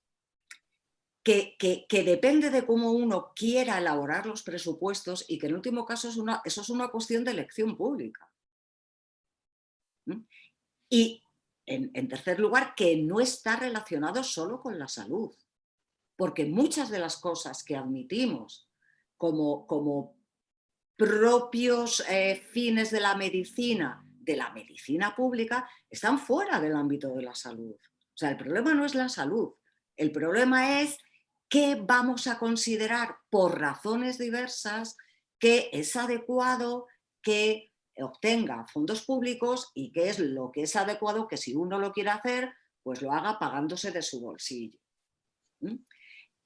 que depende de cómo uno quiera elaborar los presupuestos y que en último caso eso es una cuestión de elección pública. Y en tercer lugar, que no está relacionado solo con la salud, porque muchas de las cosas que admitimos como propios fines de la medicina pública, están fuera del ámbito de la salud. O sea, el problema no es la salud, el problema es qué vamos a considerar por razones diversas que es adecuado que obtenga fondos públicos y qué es lo que es adecuado que si uno lo quiere hacer, pues lo haga pagándose de su bolsillo.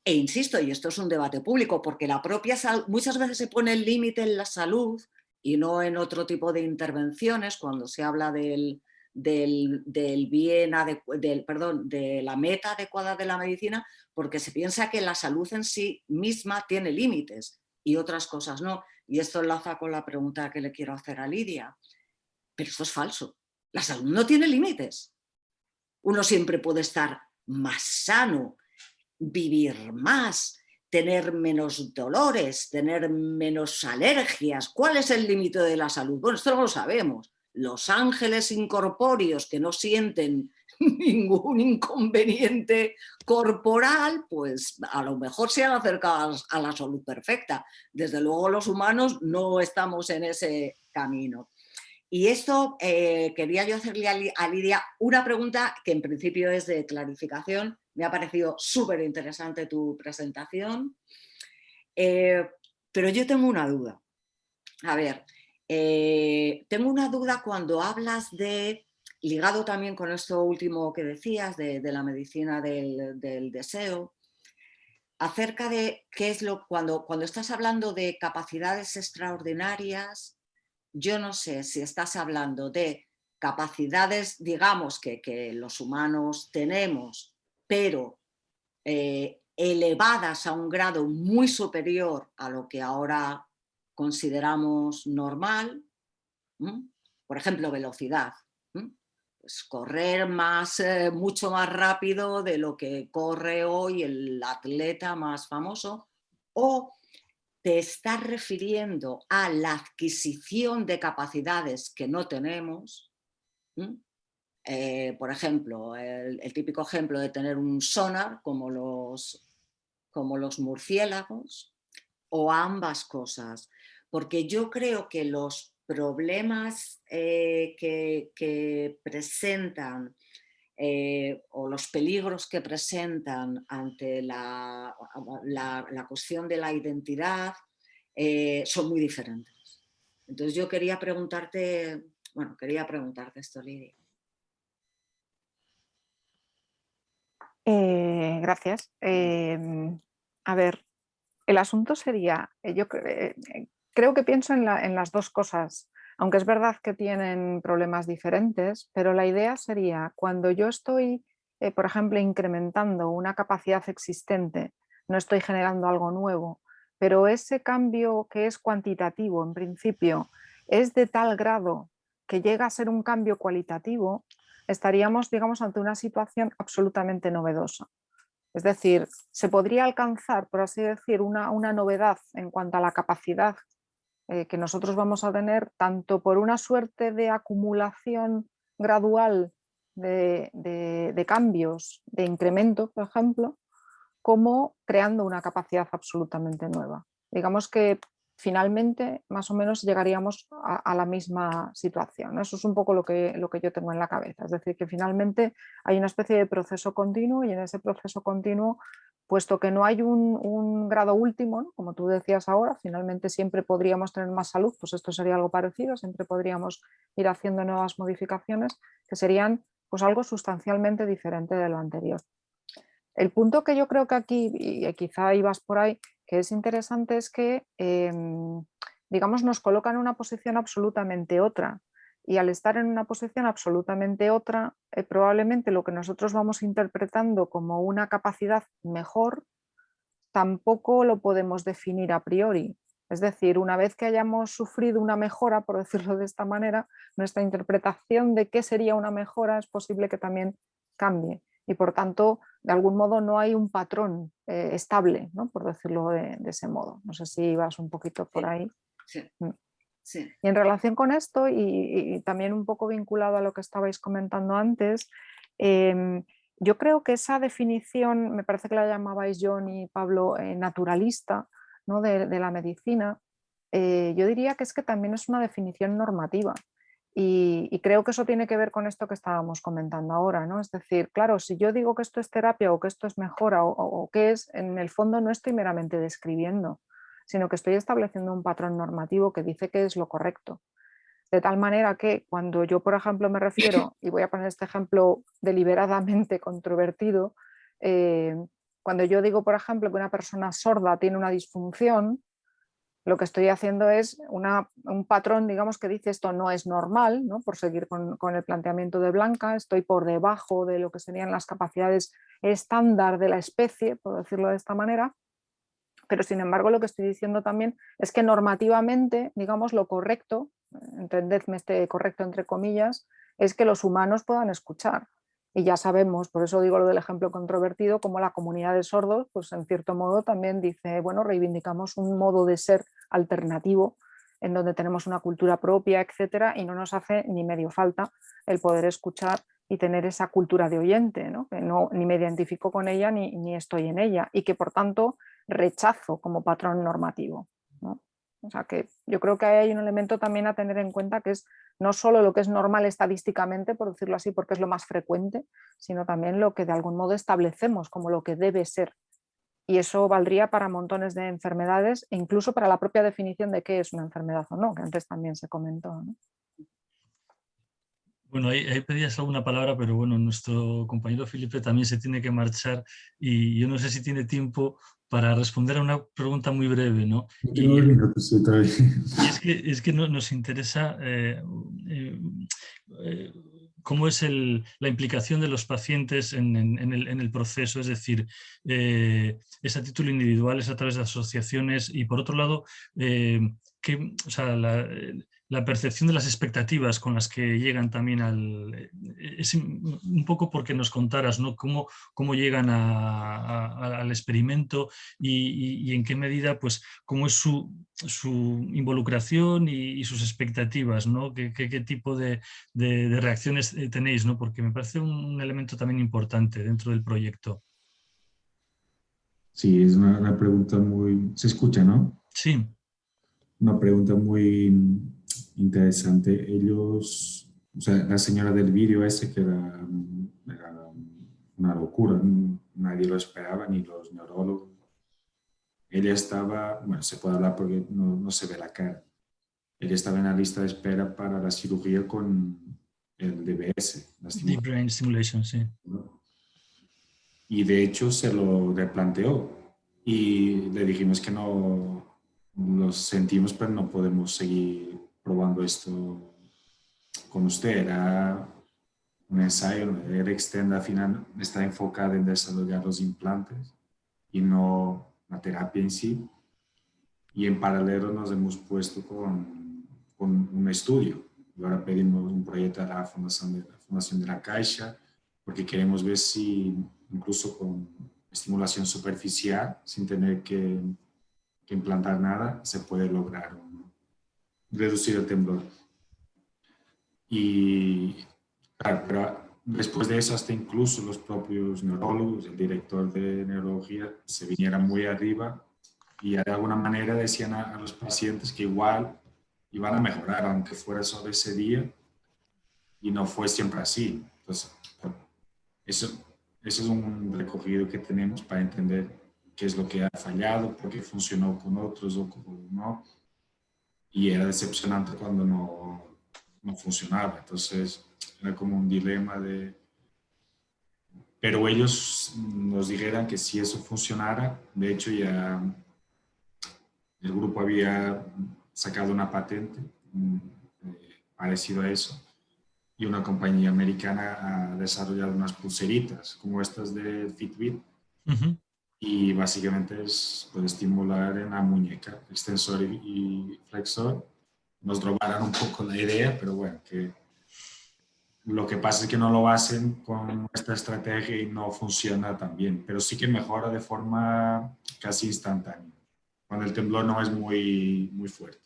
E insisto, y esto es un debate público, porque la propia salud, muchas veces se pone el límite en la salud y no en otro tipo de intervenciones cuando se habla de la meta adecuada de la medicina, porque se piensa que la salud en sí misma tiene límites y otras cosas no. Y esto enlaza con la pregunta que le quiero hacer a Lidia. Pero esto es falso. La salud no tiene límites. Uno siempre puede estar más sano, vivir más, tener menos dolores, tener menos alergias. ¿Cuál es el límite de la salud? Bueno, esto no lo sabemos. Los ángeles incorpóreos que no sienten ningún inconveniente corporal, pues a lo mejor se han acercado a la salud perfecta. Desde luego los humanos no estamos en ese camino. Y esto quería yo hacerle a Lidia una pregunta que en principio es de clarificación. Me ha parecido súper interesante tu presentación, pero yo tengo una duda. A ver, tengo una duda cuando hablas de, ligado también con esto último que decías, de la medicina del deseo, acerca de qué es cuando estás hablando de capacidades extraordinarias, yo no sé si estás hablando de capacidades, digamos, que los humanos tenemos, pero elevadas a un grado muy superior a lo que ahora consideramos normal. Por ejemplo, velocidad. Pues correr mucho más rápido de lo que corre hoy el atleta más famoso, o te estás refiriendo a la adquisición de capacidades que no tenemos. Por ejemplo, el típico ejemplo de tener un sonar como los murciélagos, o ambas cosas, porque yo creo que los problemas que presentan o los peligros que presentan ante la cuestión de la identidad son muy diferentes. Entonces yo quería preguntarte esto, Lidia. Gracias. A ver, el asunto sería, yo creo que pienso en las dos cosas, aunque es verdad que tienen problemas diferentes, pero la idea sería cuando yo estoy, por ejemplo, incrementando una capacidad existente, no estoy generando algo nuevo, pero ese cambio que es cuantitativo en principio es de tal grado que llega a ser un cambio cualitativo, estaríamos, digamos, ante una situación absolutamente novedosa. Es decir, se podría alcanzar, por así decir, una novedad en cuanto a la capacidad que nosotros vamos a tener, tanto por una suerte de acumulación gradual de cambios, de incremento, por ejemplo, como creando una capacidad absolutamente nueva. Digamos que finalmente más o menos llegaríamos a la misma situación, ¿no? Eso es un poco lo que yo tengo en la cabeza, es decir, que finalmente hay una especie de proceso continuo y en ese proceso continuo, puesto que no hay un grado último, ¿no? Como tú decías ahora, finalmente siempre podríamos tener más salud, pues esto sería algo parecido, siempre podríamos ir haciendo nuevas modificaciones que serían pues algo sustancialmente diferente de lo anterior. El punto que yo creo que aquí, y quizá ibas por ahí, que es interesante es que, digamos, nos coloca en una posición absolutamente otra. Y al estar en una posición absolutamente otra, probablemente lo que nosotros vamos interpretando como una capacidad mejor, tampoco lo podemos definir a priori. Es decir, una vez que hayamos sufrido una mejora, por decirlo de esta manera, nuestra interpretación de qué sería una mejora es posible que también cambie. Y por tanto, de algún modo no hay un patrón estable, ¿no? Por decirlo de ese modo. No sé si vas un poquito por ahí. Sí. Sí. Y en relación con esto, y también un poco vinculado a lo que estabais comentando antes, yo creo que esa definición, me parece que la llamabais John y Pablo, naturalista, ¿no? de la medicina, yo diría que es que también es una definición normativa. Y creo que eso tiene que ver con esto que estábamos comentando ahora, ¿no? Es decir, claro, si yo digo que esto es terapia o que esto es mejora o qué es, en el fondo no estoy meramente describiendo, sino que estoy estableciendo un patrón normativo que dice que es lo correcto. De tal manera que cuando yo, por ejemplo, me refiero, y voy a poner este ejemplo deliberadamente controvertido, cuando yo digo, por ejemplo, que una persona sorda tiene una disfunción, lo que estoy haciendo es un patrón, digamos, que dice esto no es normal, ¿no? Por seguir con el planteamiento de Blanca, estoy por debajo de lo que serían las capacidades estándar de la especie, por decirlo de esta manera, pero sin embargo lo que estoy diciendo también es que normativamente, digamos, lo correcto, entendedme este correcto entre comillas, es que los humanos puedan escuchar. Y ya sabemos, por eso digo lo del ejemplo controvertido, como la comunidad de sordos, pues en cierto modo también dice, bueno, reivindicamos un modo de ser alternativo en donde tenemos una cultura propia, etcétera, y no nos hace ni medio falta el poder escuchar y tener esa cultura de oyente, ¿no? Que no, ni me identifico con ella ni estoy en ella, y que por tanto rechazo como patrón normativo, ¿no? O sea que yo creo que hay un elemento también a tener en cuenta que es no solo lo que es normal estadísticamente, por decirlo así, porque es lo más frecuente, sino también lo que de algún modo establecemos como lo que debe ser. Y eso valdría para montones de enfermedades e incluso para la propia definición de qué es una enfermedad o no, que antes también se comentó, ¿no? Bueno, ahí pedías alguna palabra, pero bueno, nuestro compañero Felipe también se tiene que marchar y yo no sé si tiene tiempo para responder a una pregunta muy breve, ¿no? Y es que nos interesa cómo es la implicación de los pacientes en el proceso, es decir, es a título individual, es a través de asociaciones y por otro lado, o sea, la percepción de las expectativas con las que llegan también es un poco porque nos contaras, ¿no? Cómo llegan al experimento y en qué medida, pues, cómo es su involucración y sus expectativas, ¿no? ¿Qué tipo de reacciones tenéis, ¿no? Porque me parece un elemento también importante dentro del proyecto. Sí, es una pregunta muy... ¿Se escucha, no? Sí. Una pregunta muy interesante. Ellos, o sea, la señora del vídeo ese que era una locura, nadie lo esperaba, ni los neurólogos. Ella estaba, bueno, se puede hablar porque no se ve la cara. Ella estaba en la lista de espera para la cirugía con el DBS, la Deep Brain Stimulation, sí. ¿no? Y de hecho se lo replanteó y le dijimos que no, lo sentimos, pero no podemos seguir probando esto con usted. Era un ensayo, el Extend al final está enfocado en desarrollar los implantes y no la terapia en sí. Y en paralelo nos hemos puesto con un estudio. Y ahora pedimos un proyecto a la Fundación de la Caixa, porque queremos ver si incluso con estimulación superficial, sin tener que implantar nada, se puede lograr reducir el temblor. Y claro, pero después de eso, hasta incluso los propios neurólogos, el director de neurología, se vinieran muy arriba y de alguna manera decían a los pacientes que igual iban a mejorar, aunque fuera solo ese día, y no fue siempre así. Entonces, eso es un recogido que tenemos para entender qué es lo que ha fallado, por qué funcionó con otros o no. Y era decepcionante cuando no funcionaba. Entonces, era como un dilema de... Pero ellos nos dijeran que si eso funcionara, de hecho ya el grupo había sacado una patente parecido a eso y una compañía americana ha desarrollado unas pulseritas como estas de Fitbit. Y básicamente es puede estimular en la muñeca, extensor y flexor. Nos robaron un poco la idea, pero bueno, que lo que pasa es que no lo hacen con esta estrategia y no funciona tan bien, pero sí que mejora de forma casi instantánea, cuando el temblor no es muy fuerte.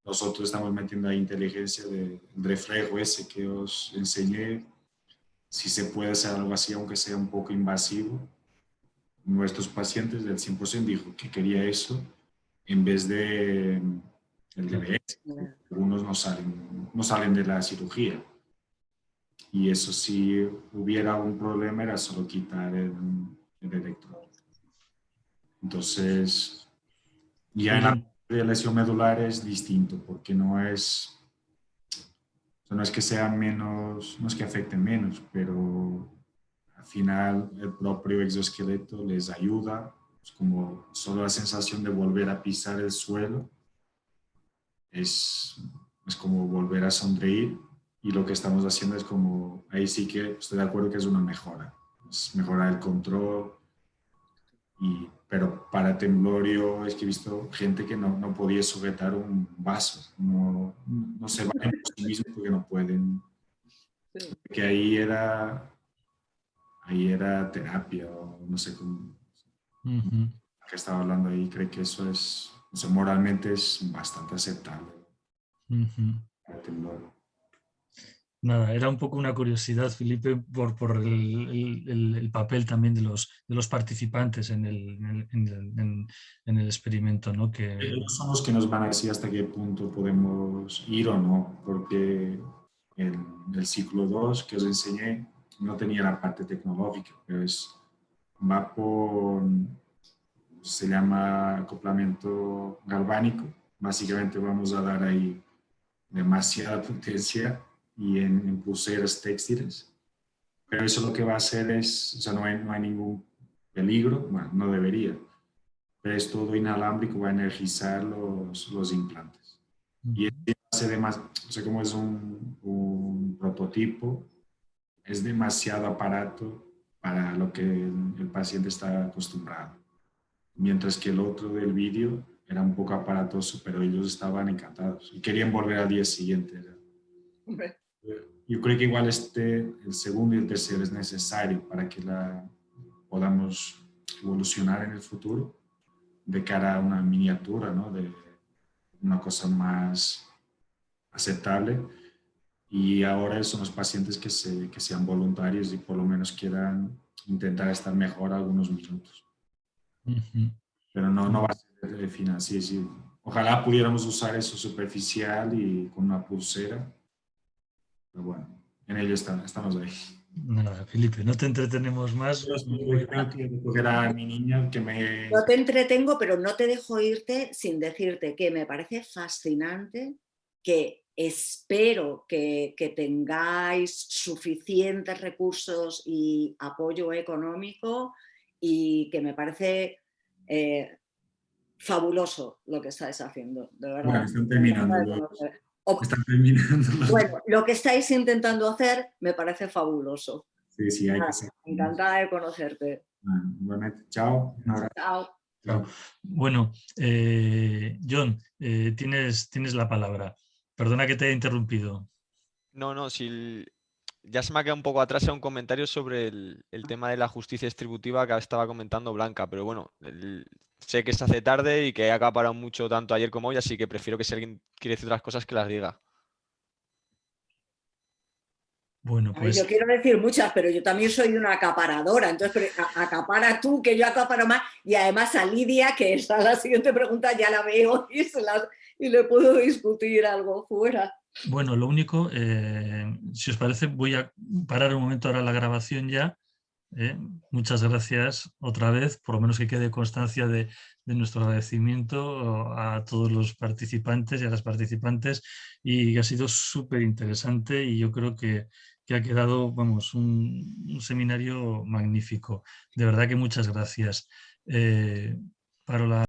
Nosotros estamos metiendo ahí inteligencia del reflejo ese que os enseñé, si se puede hacer algo así, aunque sea un poco invasivo. Nuestros pacientes del 100% dijo que quería eso en vez de el DBS. Algunos no salen de la cirugía. Y eso, si hubiera un problema, era solo quitar el electrodo. Entonces, ya en la lesión medular es distinto, porque no es que sea menos, no es que afecte menos, pero al final el propio exoesqueleto les ayuda. Es como solo la sensación de volver a pisar el suelo es como volver a sonreír, y lo que estamos haciendo es como, ahí sí que estoy de acuerdo que es una mejora, es mejorar el control, pero para temblorio es que he visto gente que no podía sujetar un vaso, no se van por sí mismos porque no pueden, que ahí era terapia o no sé cómo, que estaba hablando ahí, creo que eso es, o sea, moralmente es bastante aceptable. El temblor. Nada, era un poco una curiosidad, Felipe, por el papel también de los participantes en el experimento, ¿no? Ellos son los que nos van a decir hasta qué punto podemos ir o no, porque el ciclo 2 que os enseñé no tenía la parte tecnológica, pero va por, se llama acoplamiento galvánico. Básicamente vamos a dar ahí demasiada potencia y en pulseras textiles, pero eso lo que va a hacer es, o sea, no hay ningún peligro, bueno, no debería, pero es todo inalámbrico, va a energizar los implantes. Y hace de más, o sea, como es un un prototipo, es demasiado aparato para lo que el paciente está acostumbrado. Mientras que el otro del vídeo era un poco aparatoso, pero ellos estaban encantados y querían volver al día siguiente. Yo creo que igual el segundo y el tercero es necesario para que podamos evolucionar en el futuro de cara a una miniatura, ¿no? De una cosa más aceptable. Y ahora son los pacientes que sean voluntarios y por lo menos quieran intentar estar mejor algunos minutos. Pero no va a ser de final, sí. Ojalá pudiéramos usar eso superficial y con una pulsera. Pero bueno, en ello estamos ahí. Nada, Felipe, no te entretenemos más. Tengo que recoger a mi niña que me... No te entretengo, pero no te dejo irte sin decirte que me parece fascinante, que espero que tengáis suficientes recursos y apoyo económico y que me parece fabuloso lo que estáis haciendo, de verdad. Bueno, están terminando. Bueno, lo que estáis intentando hacer me parece fabuloso. Sí, hay que ser. Encantada de conocerte. Bueno, chao. Chao. Chao. Bueno, John, tienes la palabra. Perdona que te haya interrumpido. No, si ya se me ha quedado un poco atrás un comentario sobre el tema de la justicia distributiva que estaba comentando Blanca, pero bueno, sé que se hace tarde y que he acaparado mucho tanto ayer como hoy, así que prefiero que si alguien quiere decir otras cosas que las diga. Bueno, pues... Yo quiero decir muchas, pero yo también soy una acaparadora, entonces acapara tú, que yo acaparo más, y además a Lidia, que es la siguiente pregunta, ya la veo y le puedo discutir algo fuera. Bueno, lo único, si os parece, voy a parar un momento ahora la grabación ya. Muchas gracias otra vez, por lo menos que quede constancia de nuestro agradecimiento a todos los participantes y a las participantes, y ha sido súper interesante y yo creo que ha quedado, vamos, un seminario magnífico. De verdad que muchas gracias. Paro la